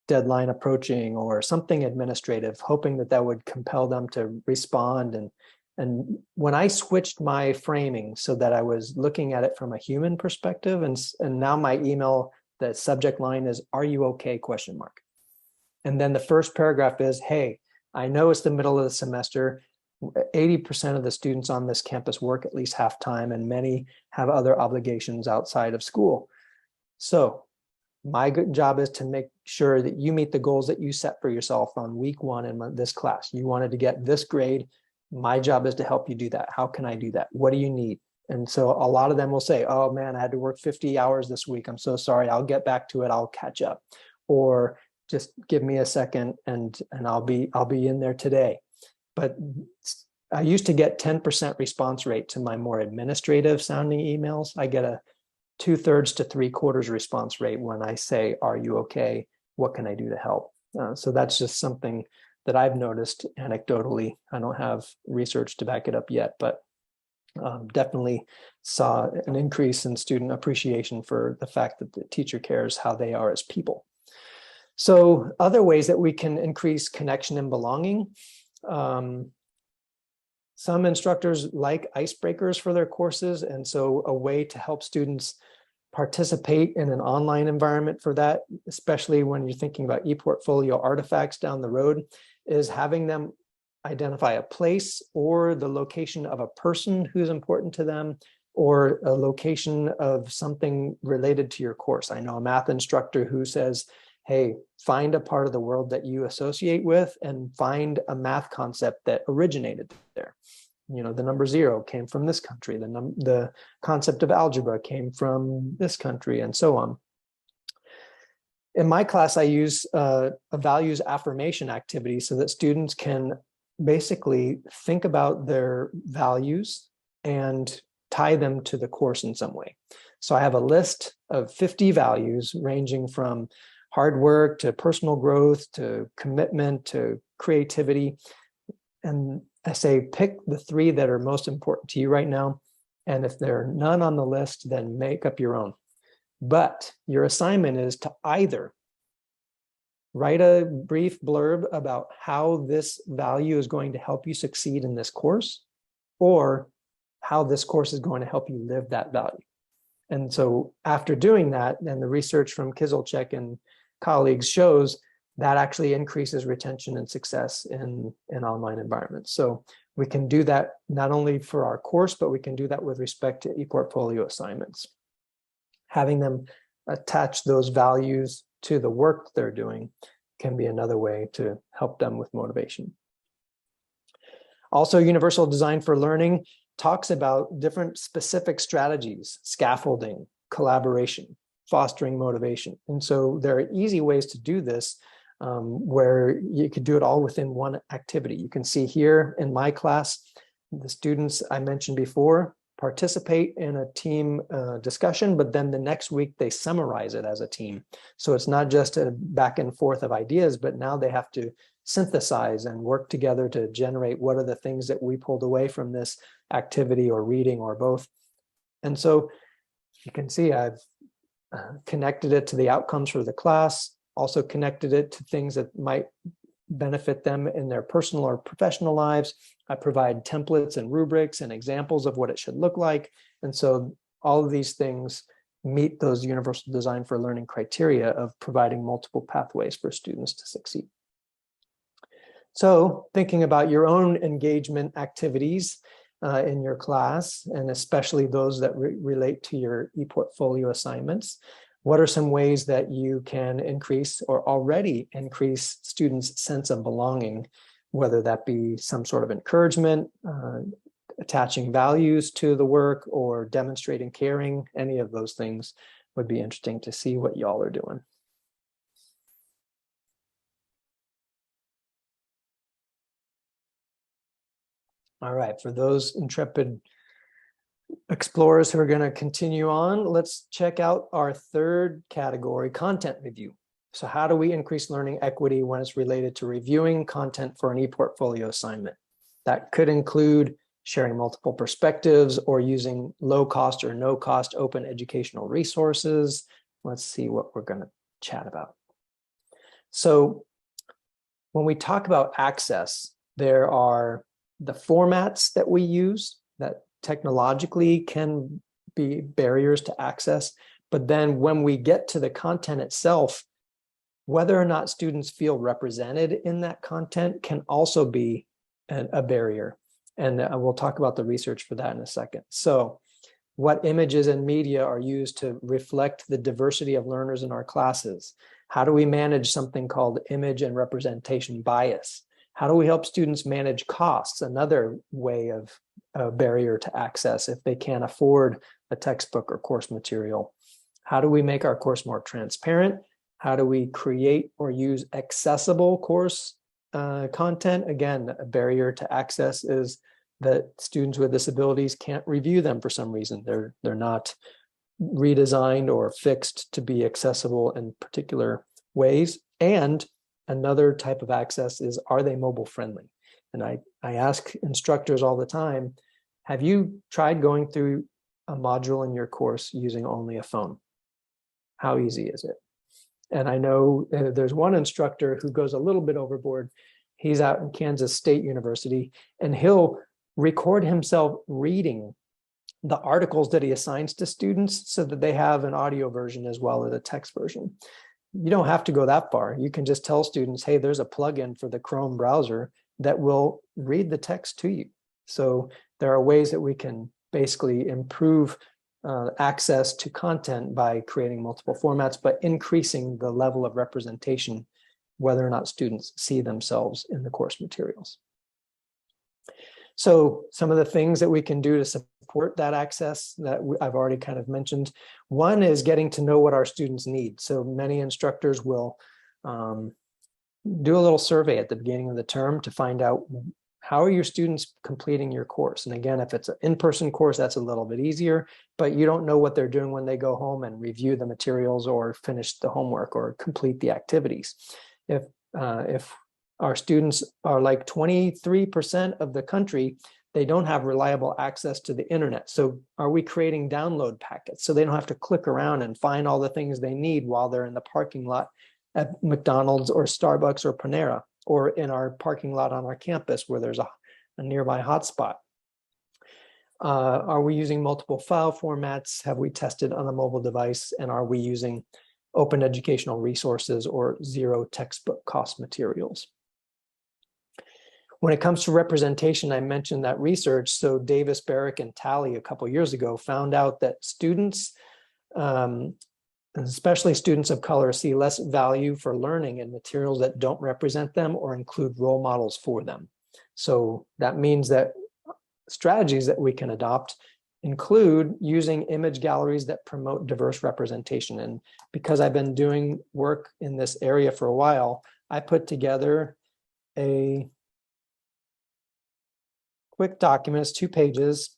deadline approaching or something administrative, hoping that that would compel them to respond. And when I switched my framing so that I was looking at it from a human perspective, and now my email, the subject line is, "Are you okay?" ? And then the first paragraph is, "Hey, I know it's the middle of the semester. 80% of the students on this campus work at least half time, and many have other obligations outside of school. So my good job is to make sure that you meet the goals that you set for yourself on week 1 in this class. You wanted to get this grade. My job is to help you do that. How can I do that? What do you need?" And so a lot of them will say, "Oh man, I had to work 50 hours this week. I'm so sorry. I'll get back to it. I'll catch up." Or just give me a second and I'll be in there today. But I used to get 10% response rate to my more administrative sounding emails. I get a 2/3 to 3/4 response rate when I say, "Are you okay? What can I do to help?" So that's just something that I've noticed anecdotally. I don't have research to back it up yet, but definitely saw an increase in student appreciation for the fact that the teacher cares how they are as people. So other ways that we can increase connection and belonging. Some instructors like icebreakers for their courses, and so a way to help students participate in an online environment for that, especially when you're thinking about ePortfolio artifacts down the road, is having them identify a place or the location of a person who's important to them, or a location of something related to your course. I know a math instructor who says, hey, find a part of the world that you associate with and find a math concept that originated there. You know, the number 0 came from this country, the concept of algebra came from this country, and so on. In my class, I use a values affirmation activity so that students can basically think about their values and tie them to the course in some way. So I have a list of 50 values ranging from hard work to personal growth to commitment to creativity. And I say, pick the 3 that are most important to you right now. And if there are none on the list, then make up your own. But your assignment is to either write a brief blurb about how this value is going to help you succeed in this course, or how this course is going to help you live that value. And so after doing that, and the research from Kizelchek and colleagues shows that actually increases retention and success in online environments. So we can do that not only for our course, but we can do that with respect to ePortfolio assignments. Having them attach those values to the work they're doing can be another way to help them with motivation. Also, Universal Design for Learning talks about different specific strategies, scaffolding, collaboration, fostering motivation. And so there are easy ways to do this where you could do it all within one activity. You can see here in my class, the students I mentioned before participate in a team discussion, but then the next week they summarize it as a team. So it's not just a back and forth of ideas, but now they have to synthesize and work together to generate what are the things that we pulled away from this activity or reading or both. And so you can see I've connected it to the outcomes for the class, also connected it to things that might benefit them in their personal or professional lives. I provide templates and rubrics and examples of what it should look like. And so all of these things meet those Universal Design for Learning criteria of providing multiple pathways for students to succeed. So thinking about your own engagement activities in your class, and especially those that relate to your ePortfolio assignments, what are some ways that you can increase or already increase students' sense of belonging, whether that be some sort of encouragement, attaching values to the work, or demonstrating caring? Any of those things would be interesting to see what y'all are doing. All right, for those intrepid explorers who are going to continue on, let's check out our third category, content review. So how do we increase learning equity when it's related to reviewing content for an ePortfolio assignment? That could include sharing multiple perspectives or using low cost or no cost open educational resources. Let's see what we're going to chat about. So when we talk about access, there are the formats that we use that technologically can be barriers to access. But then when we get to the content itself, whether or not students feel represented in that content can also be a barrier. And we'll talk about the research for that in a second. So what images and media are used to reflect the diversity of learners in our classes? How do we manage something called image and representation bias? How do we help students manage costs? Another way of a barrier to access if they can't afford a textbook or course material. How do we make our course more transparent? How do we create or use accessible course content? Again, a barrier to access is that students with disabilities can't review them for some reason. They're not redesigned or fixed to be accessible in particular ways. And Another type of access is, are they mobile friendly? And I ask instructors all the time, have you tried going through a module in your course using only a phone? How easy is it? And I know there's one instructor who goes a little bit overboard. He's out in Kansas State University, and he'll record himself reading the articles that he assigns to students so that they have an audio version as well as a text version. You don't have to go that far. You can just tell students, hey, there's a plugin for the Chrome browser that will read the text to you. So there are ways that we can basically improve access to content by creating multiple formats, but increasing the level of representation, whether or not students see themselves in the course materials. So some of the things that we can do to support that access that I've already kind of mentioned. One is getting to know what our students need. So many instructors will do a little survey at the beginning of the term to find out, how are your students completing your course? And again, if it's an in-person course, that's a little bit easier, but you don't know what they're doing when they go home and review the materials or finish the homework or complete the activities. If our students are like 23% of the country, they don't have reliable access to the internet. So are we creating download packets so they don't have to click around and find all the things they need while they're in the parking lot at McDonald's or Starbucks or Panera, or in our parking lot on our campus where there's a nearby hotspot? Are we using multiple file formats? Have we tested on a mobile device? And are we using open educational resources or zero textbook cost materials? When it comes to representation, I mentioned that research. So Davis, Barrick, and Talley a couple of years ago found out that students, especially students of color, see less value for learning in materials that don't represent them or include role models for them. So that means that strategies that we can adopt include using image galleries that promote diverse representation. And because I've been doing work in this area for a while, I put together a quick document. It's 2 pages.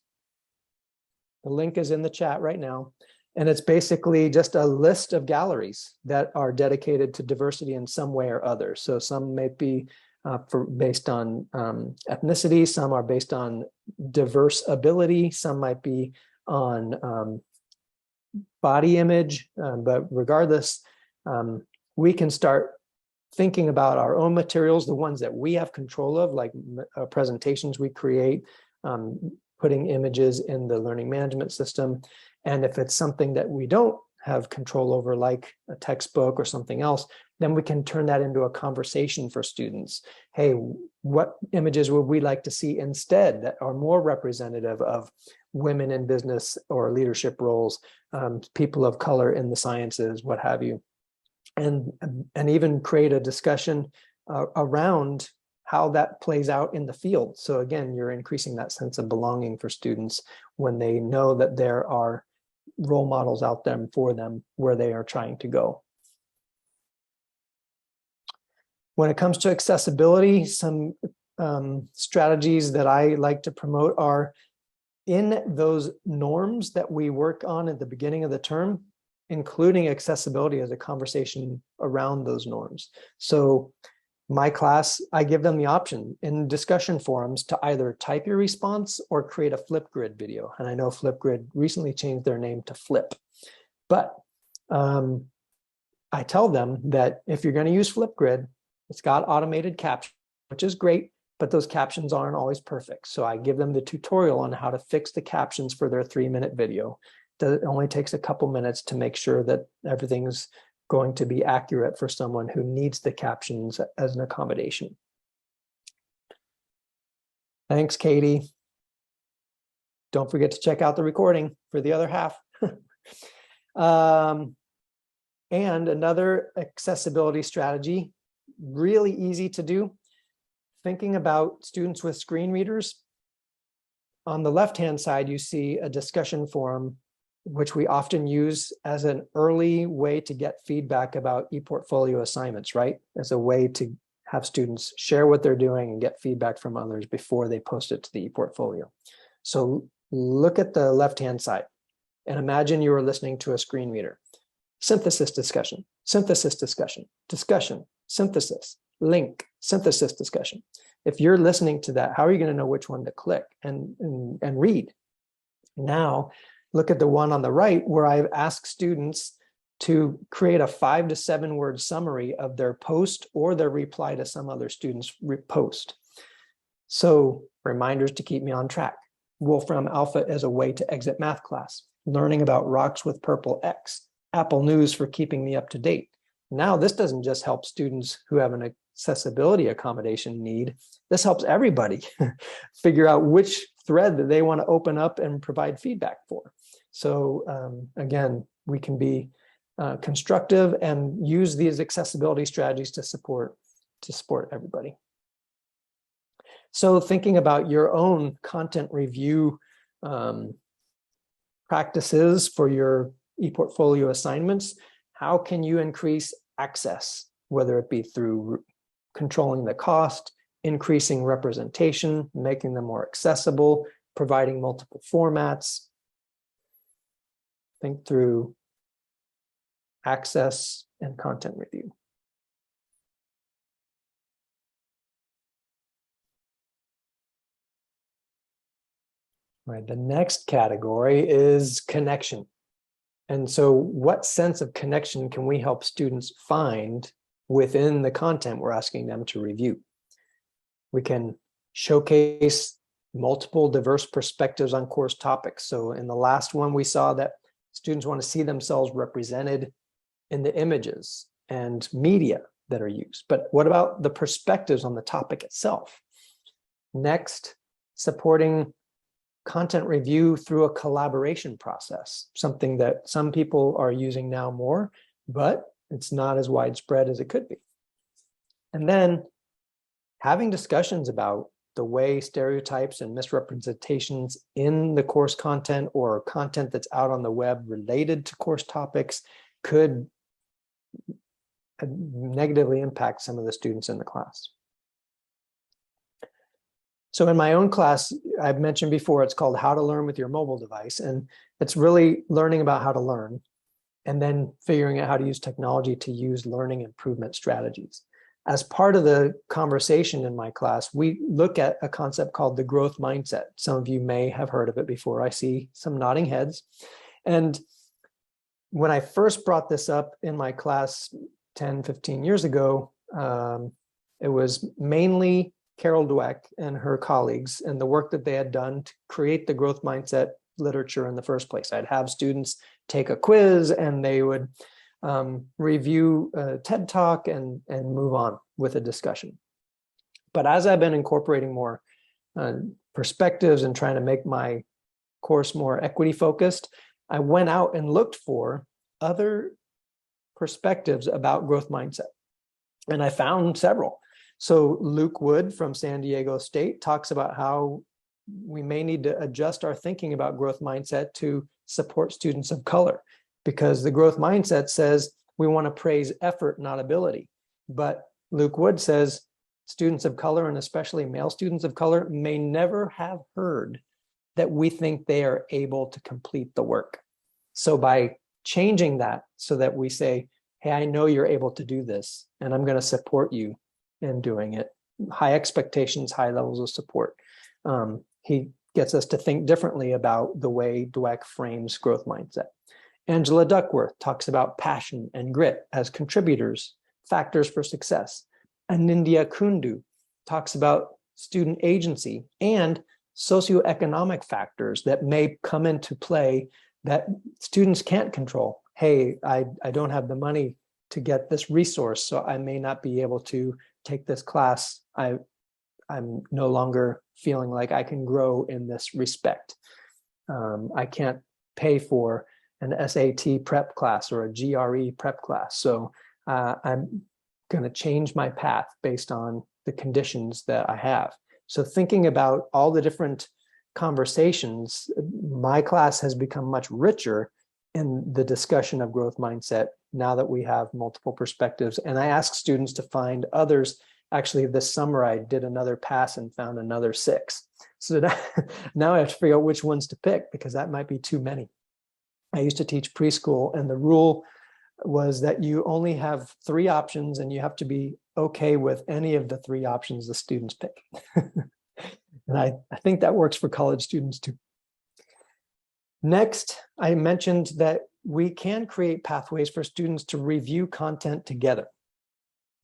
The link is in the chat right now. And it's basically just a list of galleries that are dedicated to diversity in some way or other. So some may be based on ethnicity, some are based on diverse ability, some might be on body image, but regardless, we can start thinking about our own materials, the ones that we have control of, like presentations we create, putting images in the learning management system. And if it's something that we don't have control over, like a textbook or something else, then we can turn that into a conversation for students. Hey, what images would we like to see instead that are more representative of women in business or leadership roles, people of color in the sciences, what have you? And even create a discussion around how that plays out in the field. So again, you're increasing that sense of belonging for students when they know that there are role models out there for them where they are trying to go. When it comes to accessibility, some strategies that I like to promote are in those norms that we work on at the beginning of the term, including accessibility as a conversation around those norms. So my class, I give them the option in discussion forums to either type your response or create a Flipgrid video. And I know Flipgrid recently changed their name to Flip. But I tell them that if you're going to use Flipgrid, it's got automated captions, which is great, but those captions aren't always perfect. So I give them the tutorial on how to fix the captions for their 3-minute video. It only takes a couple minutes to make sure that everything's going to be accurate for someone who needs the captions as an accommodation. Thanks, Katie. Don't forget to check out the recording for the other half. And another accessibility strategy, really easy to do, thinking about students with screen readers. On the left-hand side, you see a discussion forum, which we often use as an early way to get feedback about ePortfolio assignments, right? As a way to have students share what they're doing and get feedback from others before they post it to the ePortfolio. So look at the left-hand side and imagine you were listening to a screen reader. Synthesis discussion, synthesis discussion, discussion, synthesis, link, synthesis discussion. If you're listening to that, how are you going to know which one to click and read? Now, look at the one on the right where I've asked students to create a 5 to 7 word summary of their post or their reply to some other student's post. So reminders to keep me on track. Wolfram Alpha as a way to exit math class. Learning about rocks with purple X. Apple News for keeping me up to date. Now, this doesn't just help students who have an accessibility accommodation need. This helps everybody figure out which thread that they want to open up and provide feedback for. So again, we can be constructive and use these accessibility strategies to support everybody. So thinking about your own content review practices for your ePortfolio assignments, how can you increase access, whether it be through controlling the cost, increasing representation, making them more accessible, providing multiple formats? Think through access and content review. Right, the next category is connection. And so what sense of connection can we help students find within the content we're asking them to review? We can showcase multiple diverse perspectives on course topics. So in the last one, we saw that students want to see themselves represented in the images and media that are used. But what about the perspectives on the topic itself? Next, supporting content review through a collaboration process, something that some people are using now more, but it's not as widespread as it could be. And then having discussions about the way stereotypes and misrepresentations in the course content or content that's out on the web related to course topics could negatively impact some of the students in the class. So in my own class, I've mentioned before, it's called How to Learn with Your Mobile Device. And it's really learning about how to learn and then figuring out how to use technology to use learning improvement strategies. As part of the conversation in my class, we look at a concept called the growth mindset. Some of you may have heard of it before. I see some nodding heads. And when I first brought this up in my class 10, 15 years ago, it was mainly Carol Dweck and her colleagues and the work that they had done to create the growth mindset literature in the first place. I'd have students take a quiz and they would review a TED Talk and move on with a discussion. But as I've been incorporating more perspectives and trying to make my course more equity focused, I went out and looked for other perspectives about growth mindset. And I found several. So Luke Wood from San Diego State talks about how we may need to adjust our thinking about growth mindset to support students of color, because the growth mindset says we want to praise effort, not ability. But Luke Wood says students of color, and especially male students of color, may never have heard that we think they are able to complete the work. So by changing that so that we say, hey, I know you're able to do this, and I'm going to support you in doing it. High expectations, high levels of support. He gets us to think differently about the way Dweck frames growth mindset. Angela Duckworth talks about passion and grit as contributors, factors for success. Anindya Kundu talks about student agency and socioeconomic factors that may come into play that students can't control. Hey, I don't have the money to get this resource, so I may not be able to take this class. I'm no longer feeling like I can grow in this respect. I can't pay for an SAT prep class or a GRE prep class. So I'm going to change my path based on the conditions that I have. So thinking about all the different conversations, my class has become much richer in the discussion of growth mindset now that we have multiple perspectives. And I ask students to find others. Actually, this summer, I did another pass and found another 6. So now I have to figure out which ones to pick because that might be too many. I used to teach preschool, and the rule was that you only have 3 options and you have to be okay with any of the 3 options the students pick. And I think that works for college students too. Next, I mentioned that we can create pathways for students to review content together.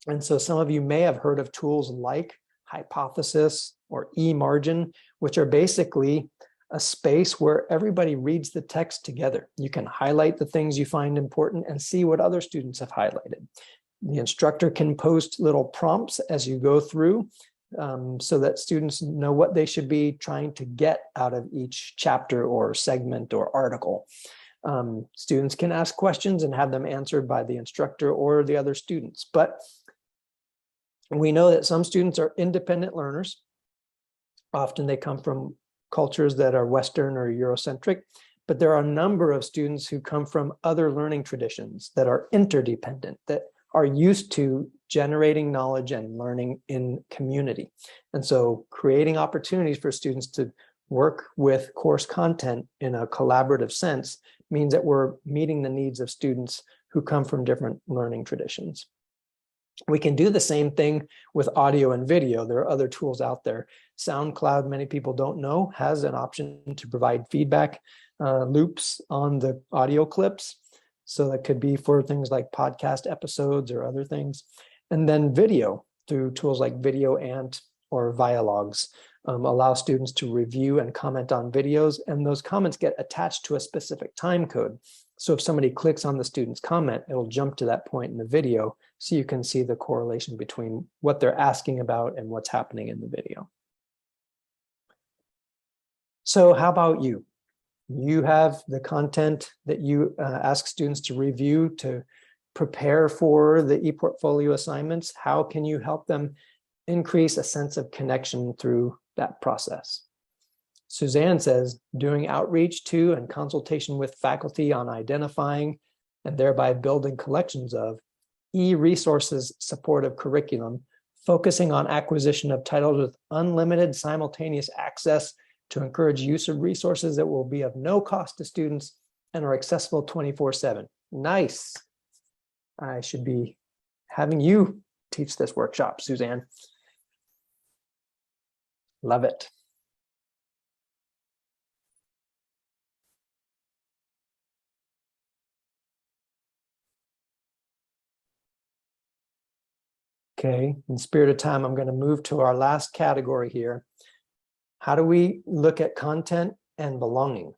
And so some of you may have heard of tools like Hypothesis or eMargin, which are basically a space where everybody reads the text together. You can highlight the things you find important and see what other students have highlighted. The instructor can post little prompts as you go through so that students know what they should be trying to get out of each chapter or segment or article. Students can ask questions and have them answered by the instructor or the other students. But we know that some students are independent learners. Often they come from cultures that are Western or Eurocentric, but there are a number of students who come from other learning traditions that are interdependent, that are used to generating knowledge and learning in community. And so creating opportunities for students to work with course content in a collaborative sense means that we're meeting the needs of students who come from different learning traditions. We can do the same thing with audio and video. There are other tools out there. SoundCloud, many people don't know, has an option to provide feedback loops on the audio clips. So that could be for things like podcast episodes or other things. And then video through tools like VideoAnt or Vialogs allow students to review and comment on videos, and those comments get attached to a specific time code. So if somebody clicks on the student's comment, it'll jump to that point in the video so you can see the correlation between what they're asking about and what's happening in the video. So how about you? You have the content that you ask students to review to prepare for the ePortfolio assignments. How can you help them increase a sense of connection through that process? Suzanne says, doing outreach to and consultation with faculty on identifying and thereby building collections of e-resources supportive curriculum, focusing on acquisition of titles with unlimited simultaneous access to encourage use of resources that will be of no cost to students and are accessible 24/7. Nice. I should be having you teach this workshop, Suzanne. Love it. Okay, in spirit of time, I'm going to move to our last category here. How do we look at content and belonging?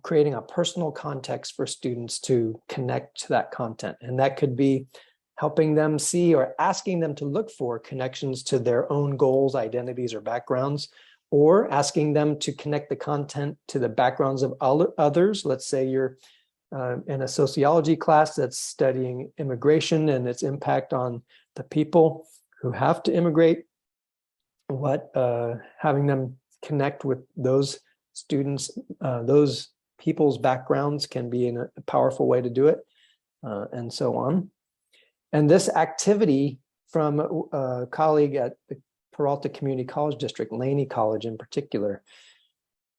Creating a personal context for students to connect to that content. And that could be helping them see or asking them to look for connections to their own goals, identities, or backgrounds, or asking them to connect the content to the backgrounds of others. Let's say you're in a sociology class that's studying immigration and its impact on the people who have to immigrate. Having them connect with those students, those people's backgrounds can be a powerful way to do it, and so on. And this activity from a colleague at the Peralta Community College District, Laney College in particular,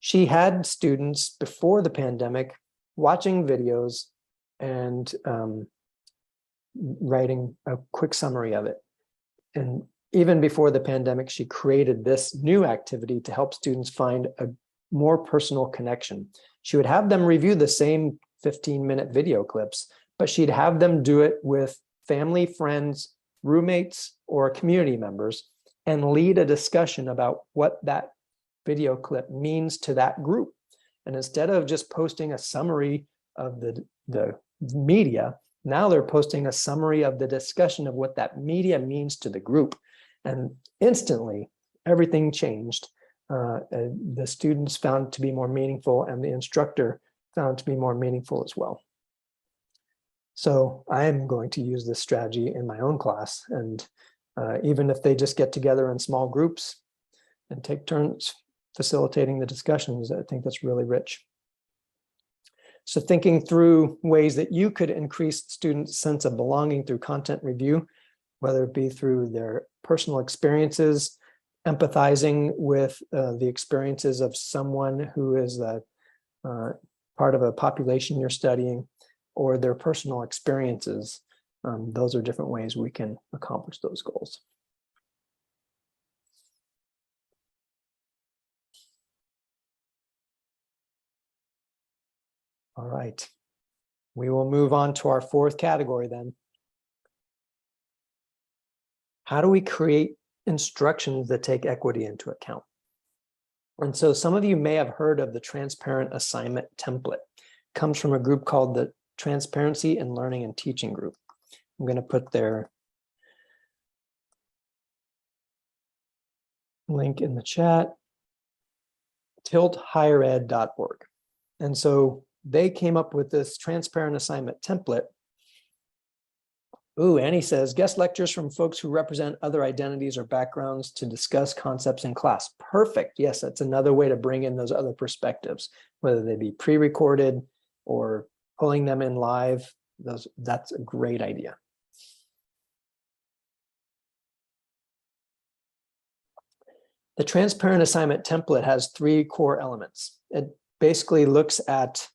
she had students before the pandemic watching videos and writing a quick summary of it. And even before the pandemic, she created this new activity to help students find a more personal connection. She would have them review the same 15-minute video clips, but she'd have them do it with family, friends, roommates, or community members and lead a discussion about what that video clip means to that group. And instead of just posting a summary of the media, now they're posting a summary of the discussion of what that media means to the group. And instantly, everything changed. The students found it to be more meaningful, and the instructor found it to be more meaningful as well. So I am going to use this strategy in my own class. And even if they just get together in small groups and take turns facilitating the discussions, I think that's really rich. So thinking through ways that you could increase students' sense of belonging through content review, whether it be through their personal experiences, empathizing with the experiences of someone who is part of a population you're studying, or their personal experiences. Those are different ways we can accomplish those goals. All right, we will move on to our fourth category then. How do we create instructions that take equity into account? And so some of you may have heard of the transparent assignment template. It comes from a group called the Transparency in Learning and Teaching Group. I'm going to put their link in the chat, tilthighered.org. And so they came up with this transparent assignment template. Ooh, Annie says, guest lectures from folks who represent other identities or backgrounds to discuss concepts in class. Perfect. Yes, that's another way to bring in those other perspectives, whether they be pre-recorded or pulling them in live. That's a great idea. The transparent assignment template has three core elements. It basically looks at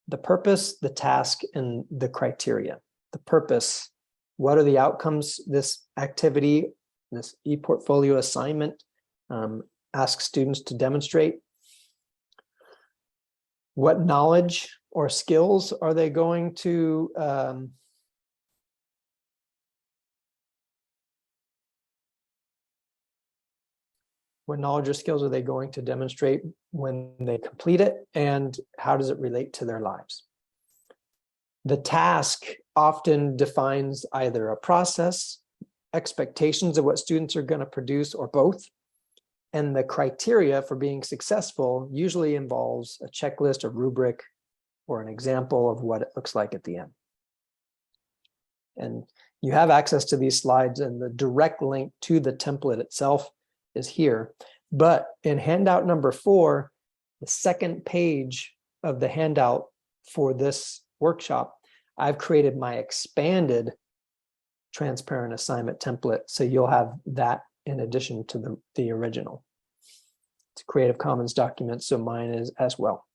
the purpose, the task, and the criteria. The purpose, what are the outcomes this activity, this ePortfolio assignment asks students to demonstrate? What knowledge or skills are they going to demonstrate when they complete it, and how does it relate to their lives? The task often defines either a process, expectations of what students are going to produce, or both. And the criteria for being successful usually involves a checklist, a rubric, or an example of what it looks like at the end. And you have access to these slides, and the direct link to the template itself is here. But in handout number 4, the second page of the handout for this workshop, I've created my expanded transparent assignment template. So you'll have that in addition to the original. It's a Creative Commons document, so mine is as well.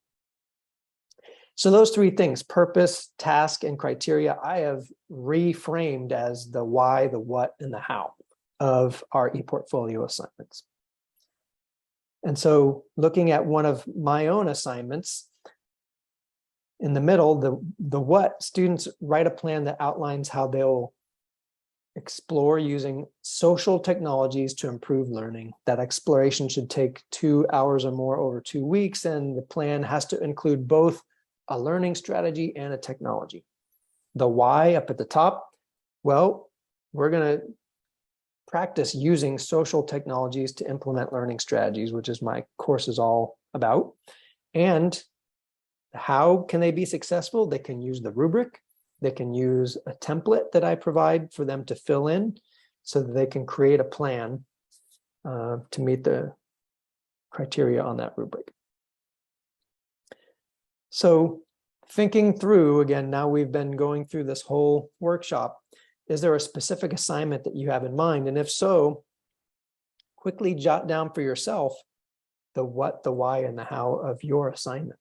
So those three things, purpose, task, and criteria, I have reframed as the why, the what, and the how of our ePortfolio assignments. And so looking at one of my own assignments, in the middle, the what, students write a plan that outlines how they'll explore using social technologies to improve learning. That exploration should take 2 hours or more over 2 weeks, and the plan has to include both a learning strategy and a technology. The why up at the top, well, we're going to practice using social technologies to implement learning strategies, which is my course is all about. And how can they be successful? They can use the rubric. They can use a template that I provide for them to fill in so that they can create a plan to meet the criteria on that rubric. So thinking through, again, now we've been going through this whole workshop, is there a specific assignment that you have in mind? And if so, quickly jot down for yourself the what, the why, and the how of your assignment.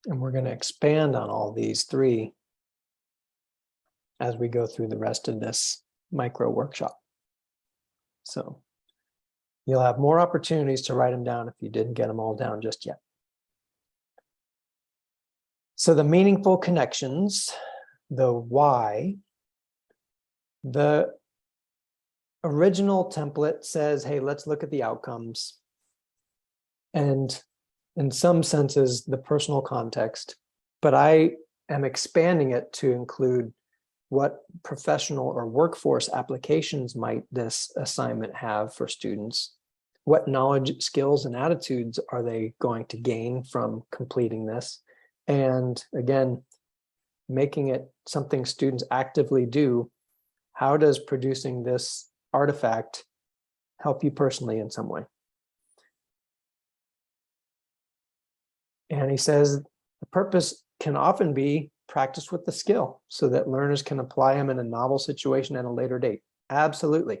And we're going to expand on all these three as we go through the rest of this micro workshop. So you'll have more opportunities to write them down if you didn't get them all down just yet. So the meaningful connections, the why, the original template says, hey, let's look at the outcomes. And in some senses, the personal context, but I am expanding it to include what professional or workforce applications might this assignment have for students? What knowledge, skills, and attitudes are they going to gain from completing this? And again, making it something students actively do. How does producing this artifact help you personally in some way? And he says the purpose can often be practice with the skill so that learners can apply them in a novel situation at a later date. Absolutely.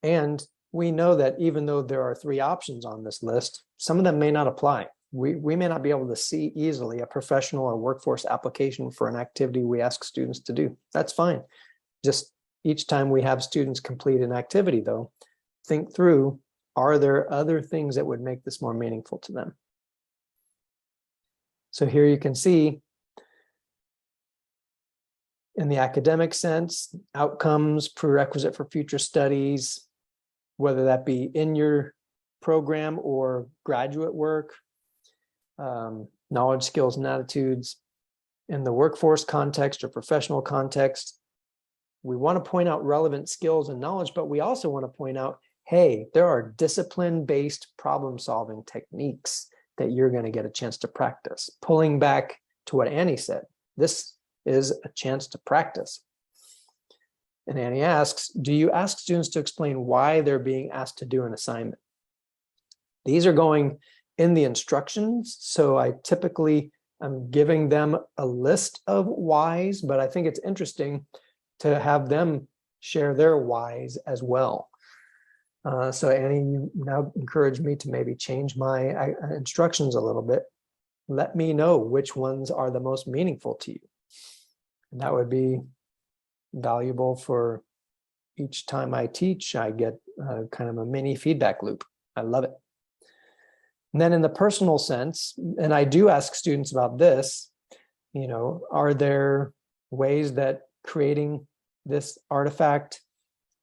And we know that even though there are 3 options on this list, some of them may not apply. We may not be able to see easily a professional or workforce application for an activity we ask students to do. That's fine. Just each time we have students complete an activity, though, think through, are there other things that would make this more meaningful to them? So here you can see, in the academic sense, outcomes, prerequisite for future studies, whether that be in your program or graduate work, knowledge, skills, and attitudes. In the workforce context or professional context, we want to point out relevant skills and knowledge, but we also want to point out, hey, there are discipline-based problem-solving techniques that you're going to get a chance to practice. Pulling back to what Annie said, this is a chance to practice. And Annie asks, do you ask students to explain why they're being asked to do an assignment? These are going in the instructions, so I typically am giving them a list of whys, but I think it's interesting to have them share their whys as well. So Annie, you now encourage me to maybe change my instructions a little bit. Let me know which ones are the most meaningful to you. And that would be valuable for each time I teach. I get kind of a mini feedback loop. I love it. And then in the personal sense, and I do ask students about this, are there ways that creating this artifact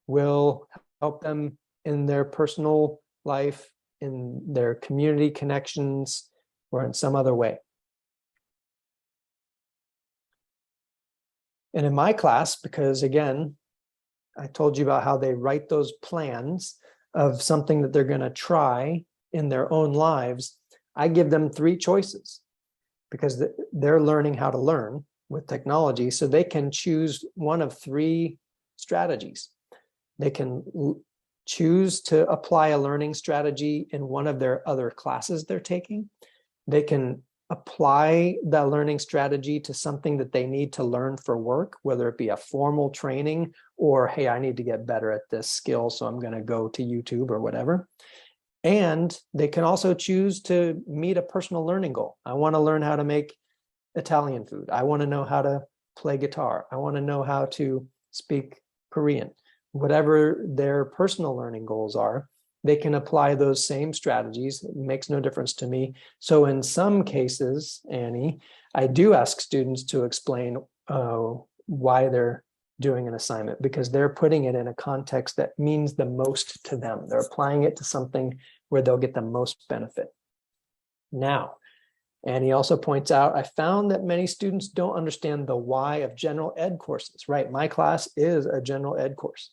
will help them in their personal life, in their community connections, or in some other way? And in my class, because again, I told you about how they write those plans of something that they're going to try in their own lives, I give them 3 choices because they're learning how to learn with technology. So they can choose one of 3 strategies. They can choose to apply a learning strategy in one of their other classes they're taking. They can apply that learning strategy to something that they need to learn for work, whether it be a formal training or, hey, I need to get better at this skill, so I'm going to go to YouTube or whatever. And they can also choose to meet a personal learning goal. I want to learn how to make Italian food. I want to know how to play guitar. I want to know how to speak Korean. Whatever their personal learning goals are, they can apply those same strategies. It makes no difference to me. So in some cases, Annie, I do ask students to explain why they're doing an assignment, because they're putting it in a context that means the most to them. They're applying it to something where they'll get the most benefit. Now, Annie also points out, I found that many students don't understand the why of general ed courses. Right, my class is a general ed course.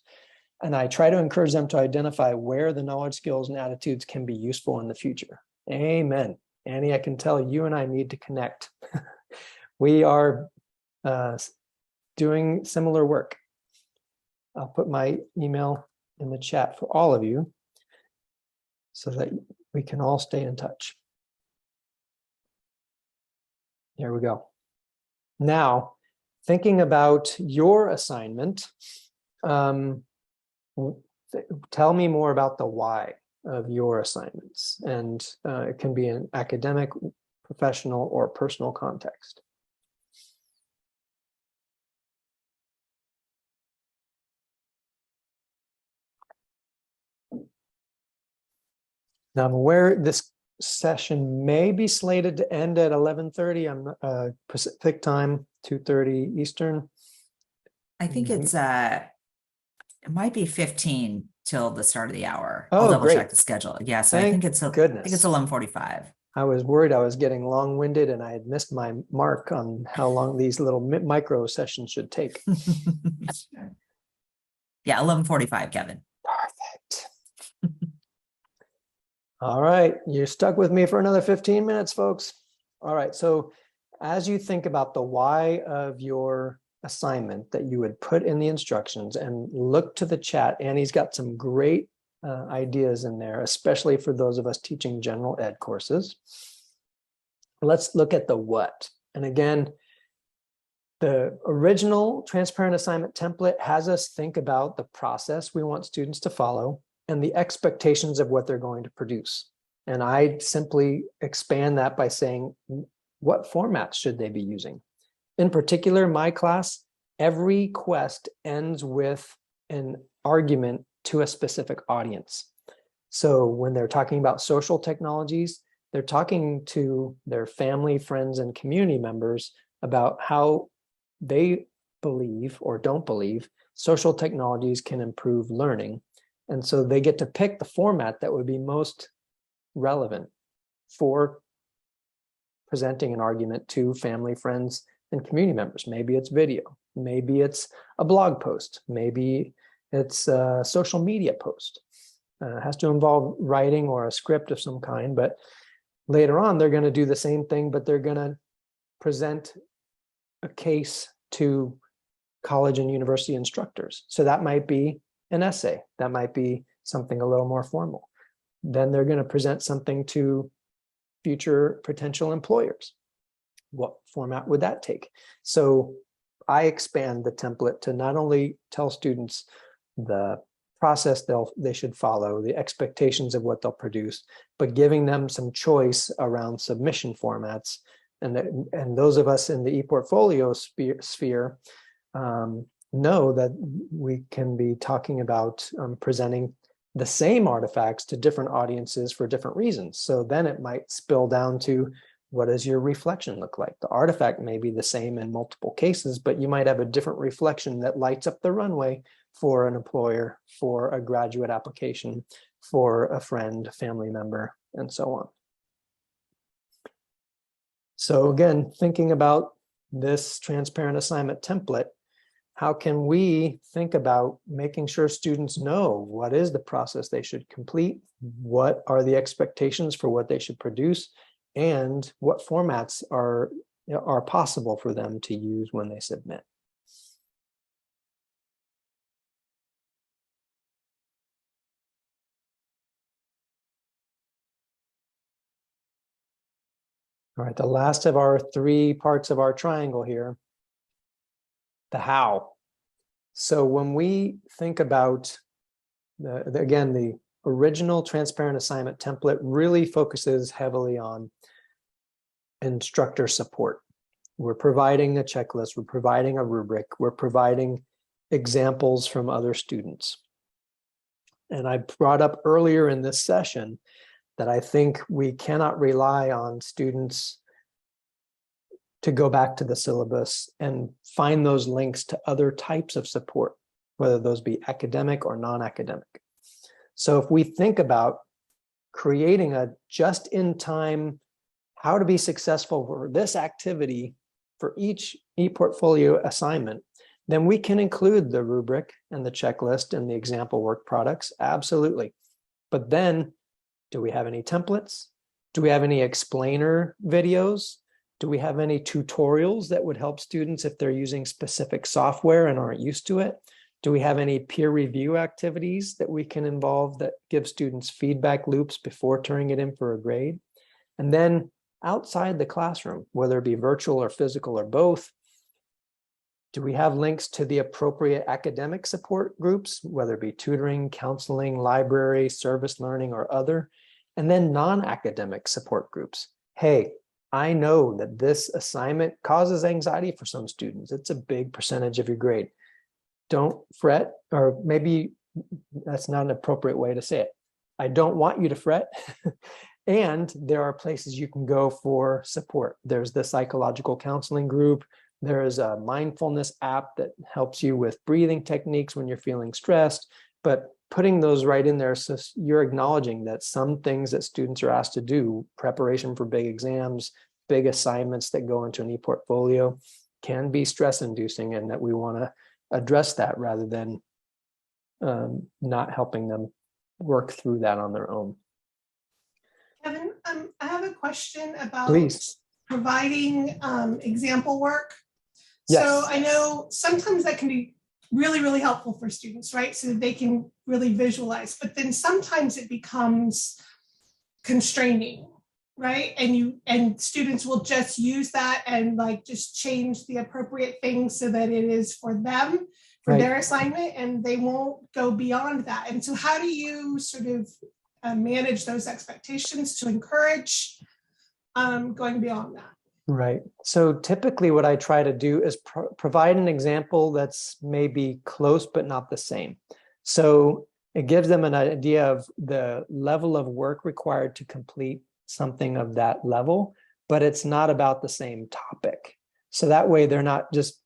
And I try to encourage them to identify where the knowledge, skills, and attitudes can be useful in the future. Amen. Annie, I can tell you and I need to connect. We are doing similar work. I'll put my email in the chat for all of you so that we can all stay in touch. Here we go. Now, thinking about your assignment, tell me more about the why of your assignments, and it can be an academic, professional, or personal context. Now I'm aware this session may be slated to end at 11:30. I'm Pacific time, 2:30 Eastern. I think it's it might be 15 till the start of the hour. Oh, I'll double great. check the schedule. Yeah, so I Thank think it's goodness. I think it's 11:45. I was worried I was getting long-winded and I had missed my mark on how long these little micro sessions should take. Yeah, 11:45, Kevin. Perfect. All right, you're stuck with me for another 15 minutes, folks. All right, so as you think about the why of your assignment that you would put in the instructions and look to the chat, Annie's got some great ideas in there, especially for those of us teaching general ed courses. Let's look at the what. And again, The original transparent assignment template has us think about the process we want students to follow and the expectations of what they're going to produce. And I simply expand that by saying, what formats should they be using? In particular, my class, every quest ends with an argument to a specific audience. So when they're talking about social technologies, they're talking to their family, friends, and community members about how they believe or don't believe social technologies can improve learning. And so they get to pick the format that would be most relevant for presenting an argument to family, friends, and community members. Maybe it's video, maybe it's a blog post, maybe it's a social media post. It has to involve writing or a script of some kind, but later on, they're going to do the same thing, but they're going to present a case to college and university instructors. So that might be an essay. That might be something a little more formal. Then they're going to present something to future potential employers. What format would that take? So I expand the template to not only tell students the process they should follow, the expectations of what they'll produce, but giving them some choice around submission formats. And those of us in the ePortfolio sphere know that we can be talking about presenting the same artifacts to different audiences for different reasons. So then it might spill down to, what does your reflection look like? The artifact may be the same in multiple cases, but you might have a different reflection that lights up the runway for an employer, for a graduate application, for a friend, family member, and so on. So again, thinking about this transparent assignment template, how can we think about making sure students know what is the process they should complete, what are the expectations for what they should produce, and what formats are possible for them to use when they submit. All right, the last of our three parts of our triangle here, the how. So when we think about, again, the original transparent assignment template really focuses heavily on instructor support. We're providing a checklist, we're providing a rubric, we're providing examples from other students. And I brought up earlier in this session that I think we cannot rely on students to go back to the syllabus and find those links to other types of support, whether those be academic or non-academic. So if we think about creating a just-in-time, how to be successful for this activity for each ePortfolio assignment, then we can include the rubric and the checklist and the example work products, absolutely. But then, do we have any templates? Do we have any explainer videos? Do we have any tutorials that would help students if they're using specific software and aren't used to it? Do we have any peer review activities that we can involve that give students feedback loops before turning it in for a grade? And then outside the classroom, whether it be virtual or physical or both, do we have links to the appropriate academic support groups, whether it be tutoring, counseling, library, service learning, or other? And then non-academic support groups. Hey, I know that this assignment causes anxiety for some students. It's a big percentage of your grade. Don't fret, or maybe that's not an appropriate way to say it. I don't want you to fret. And there are places you can go for support. There's the psychological counseling group. There is a mindfulness app that helps you with breathing techniques when you're feeling stressed. But putting those right in there, so you're acknowledging that some things that students are asked to do, preparation for big exams, big assignments that go into an ePortfolio, can be stress-inducing, and that we want to address that rather than not helping them work through that on their own. Kevin, I have a question about Please. providing example work. Yes. So I know sometimes that can be really, really helpful for students, right? So that they can really visualize, but then sometimes it becomes constraining. right? And students will just use that and like just change the appropriate things so that it is for them, for Right. their assignment, and they won't go beyond that. And so how do you sort of manage those expectations to encourage going beyond that? Right. So typically what I try to do is provide an example that's maybe close, but not the same. So it gives them an idea of the level of work required to complete something of that level, but it's not about the same topic. So that way they're not just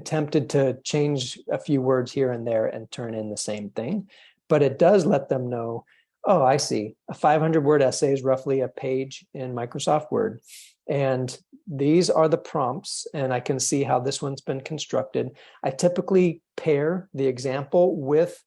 tempted to change a few words here and there and turn in the same thing, but it does let them know, oh, I see, a 500-word essay is roughly a page in Microsoft Word. And these are the prompts, and I can see how this one's been constructed. I typically pair the example with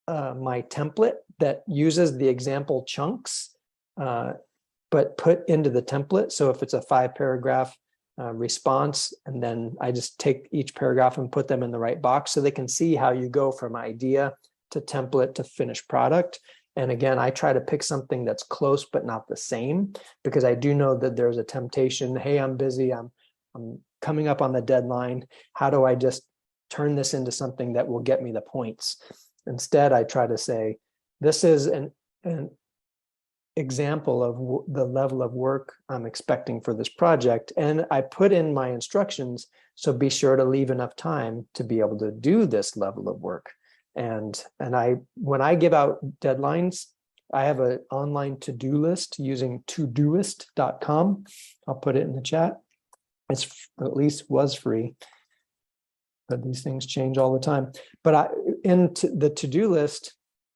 my template that uses the example chunks, but put into the template. So if it's a 5-paragraph response, and then I just take each paragraph and put them in the right box so they can see how you go from idea to template to finished product. And again, I try to pick something that's close but not the same, because I do know that there's a temptation. Hey, I'm busy. I'm coming up on the deadline. How do I just turn this into something that will get me the points? Instead, I try to say, this is an example of the level of work I'm expecting for this project. And I put in my instructions, so be sure to leave enough time to be able to do this level of work. And when I give out deadlines, I have an online to-do list using todoist.com. I'll put it in the chat. It's at least was free, but these things change all the time. But in the to-do list,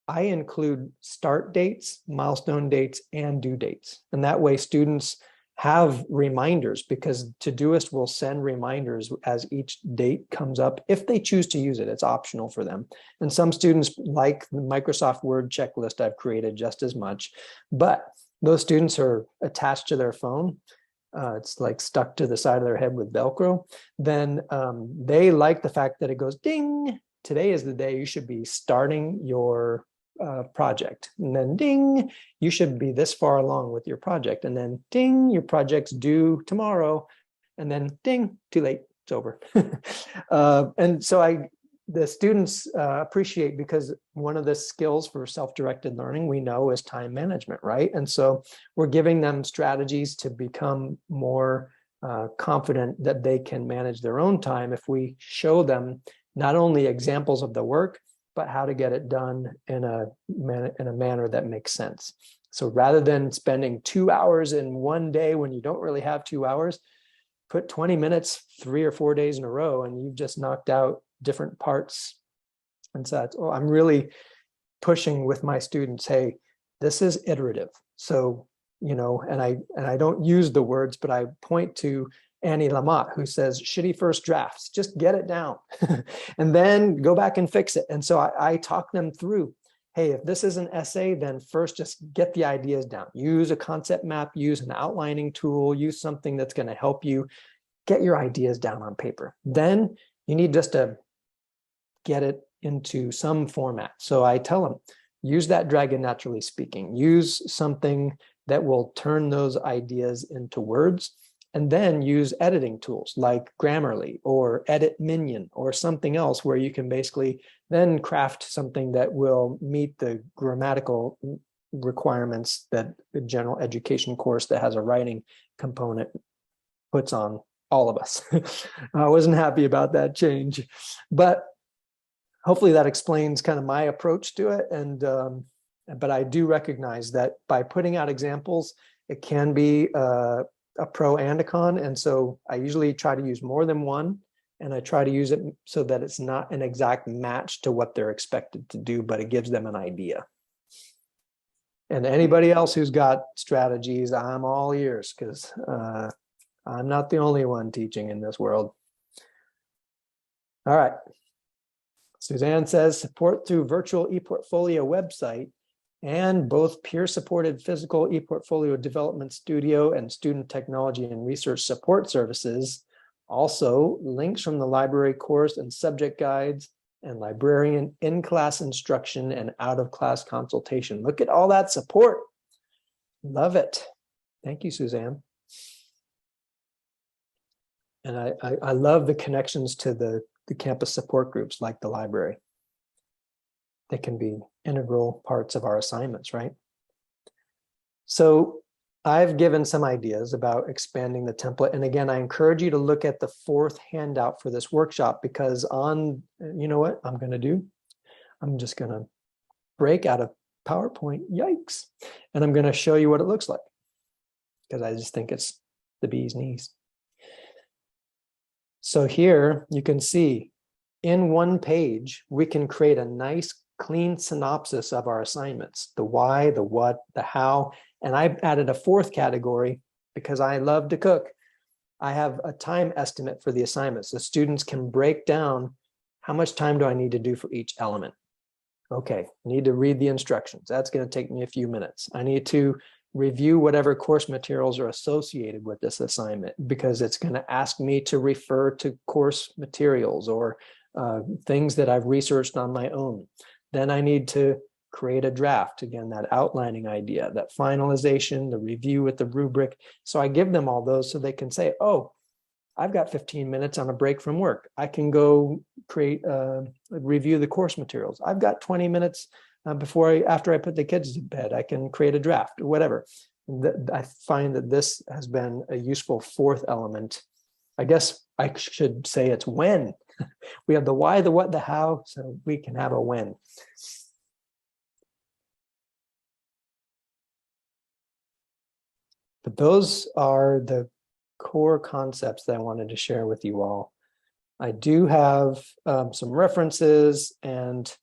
I include start dates, milestone dates, and due dates. And that way students have reminders, because Todoist will send reminders as each date comes up if they choose to use it. It's optional for them. And some students like the Microsoft Word checklist I've created just as much, but those students are attached to their phone. It's like stuck to the side of their head with Velcro. Then they like the fact that it goes ding. Today is the day you should be starting your project, and then ding, you should be this far along with your project, and then ding, your project's due tomorrow, and then ding, too late, it's over. And so the students appreciate, because one of the skills for self-directed learning we know is time management, right? And so we're giving them strategies to become more confident that they can manage their own time if we show them not only examples of the work, but how to get it done in a manner that makes sense. So rather than spending 2 hours in one day when you don't really have 2 hours, put 20 minutes 3 or 4 days in a row, and you've just knocked out different parts. And so I'm really pushing with my students, hey, this is iterative. So, and I don't use the words, but I point to Annie Lamott, who says, shitty first drafts, just get it down and then go back and fix it. And so I talk them through, hey, if this is an essay, then first just get the ideas down. Use a concept map, use an outlining tool, use something that's going to help you get your ideas down on paper. Then you need just to get it into some format. So I tell them, use that Dragon Naturally Speaking, use something that will turn those ideas into words. And then use editing tools like Grammarly or Edit Minion or something else, where you can basically then craft something that will meet the grammatical requirements that the general education course that has a writing component puts on all of us. I wasn't happy about that change, but hopefully that explains kind of my approach to it. And but I do recognize that by putting out examples, it can be a pro and a con. And so I usually try to use more than one, and I try to use it so that it's not an exact match to what they're expected to do, but it gives them an idea. And anybody else who's got strategies, I'm all ears, because I'm not the only one teaching in this world. All right. Suzanne says, support through virtual ePortfolio website and both peer-supported physical ePortfolio development studio and student technology and research support services. Also, links from the library course and subject guides, and librarian in-class instruction and out-of-class consultation. Look at all that support. Love it. Thank you, Suzanne. And I love the connections to the campus support groups like the library. They can be integral parts of our assignments, right? So I've given some ideas about expanding the template. And again, I encourage you to look at the 4th handout for this workshop, because you know what I'm going to do? I'm just going to break out of PowerPoint, yikes. And I'm going to show you what it looks like, because I just think it's the bee's knees. So here you can see in one page, we can create a nice clean synopsis of our assignments, the why, the what, the how. And I've added a 4th category because I love to cook. I have a time estimate for the assignments. The students can break down how much time do I need to do for each element. Okay, need to read the instructions. That's going to take me a few minutes. I need to review whatever course materials are associated with this assignment, because it's going to ask me to refer to course materials or things that I've researched on my own. Then I need to create a draft, again, that outlining idea, that finalization, the review with the rubric. So I give them all those so they can say, oh, I've got 15 minutes on a break from work. I can go review the course materials. I've got 20 minutes after I put the kids to bed. I can create a draft or whatever. I find that this has been a useful 4th element. I guess I should say it's when. We have the why, the what, the how, so we can have a when. But those are the core concepts that I wanted to share with you all. I do have some references and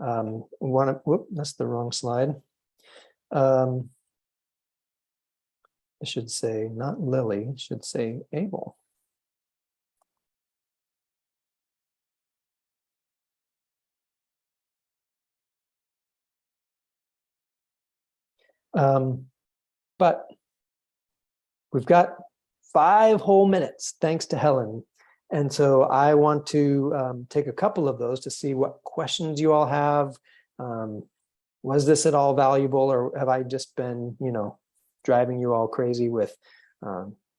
that's the wrong slide. I should say not Lily, it should say Abel. But we've got 5 whole minutes, thanks to Helen. And so I want to take a couple of those to see what questions you all have. Was this at all valuable, or have I just been, driving you all crazy with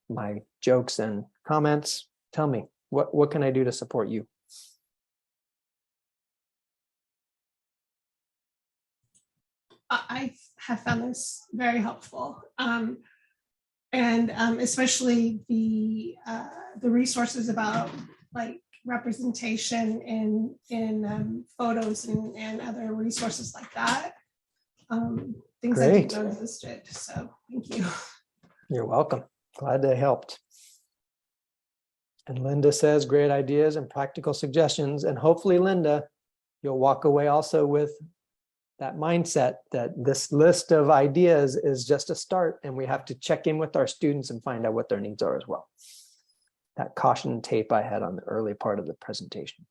my jokes and comments? Tell me, what can I do to support you? I have found this very helpful, and especially the resources about like representation in photos and other resources like that. Things I didn't know existed. So thank you. You're welcome. Glad they helped. And Linda says, great ideas and practical suggestions. And hopefully, Linda, you'll walk away also with that mindset that this list of ideas is just a start, and we have to check in with our students and find out what their needs are as well. That caution tape I had on the early part of the presentation.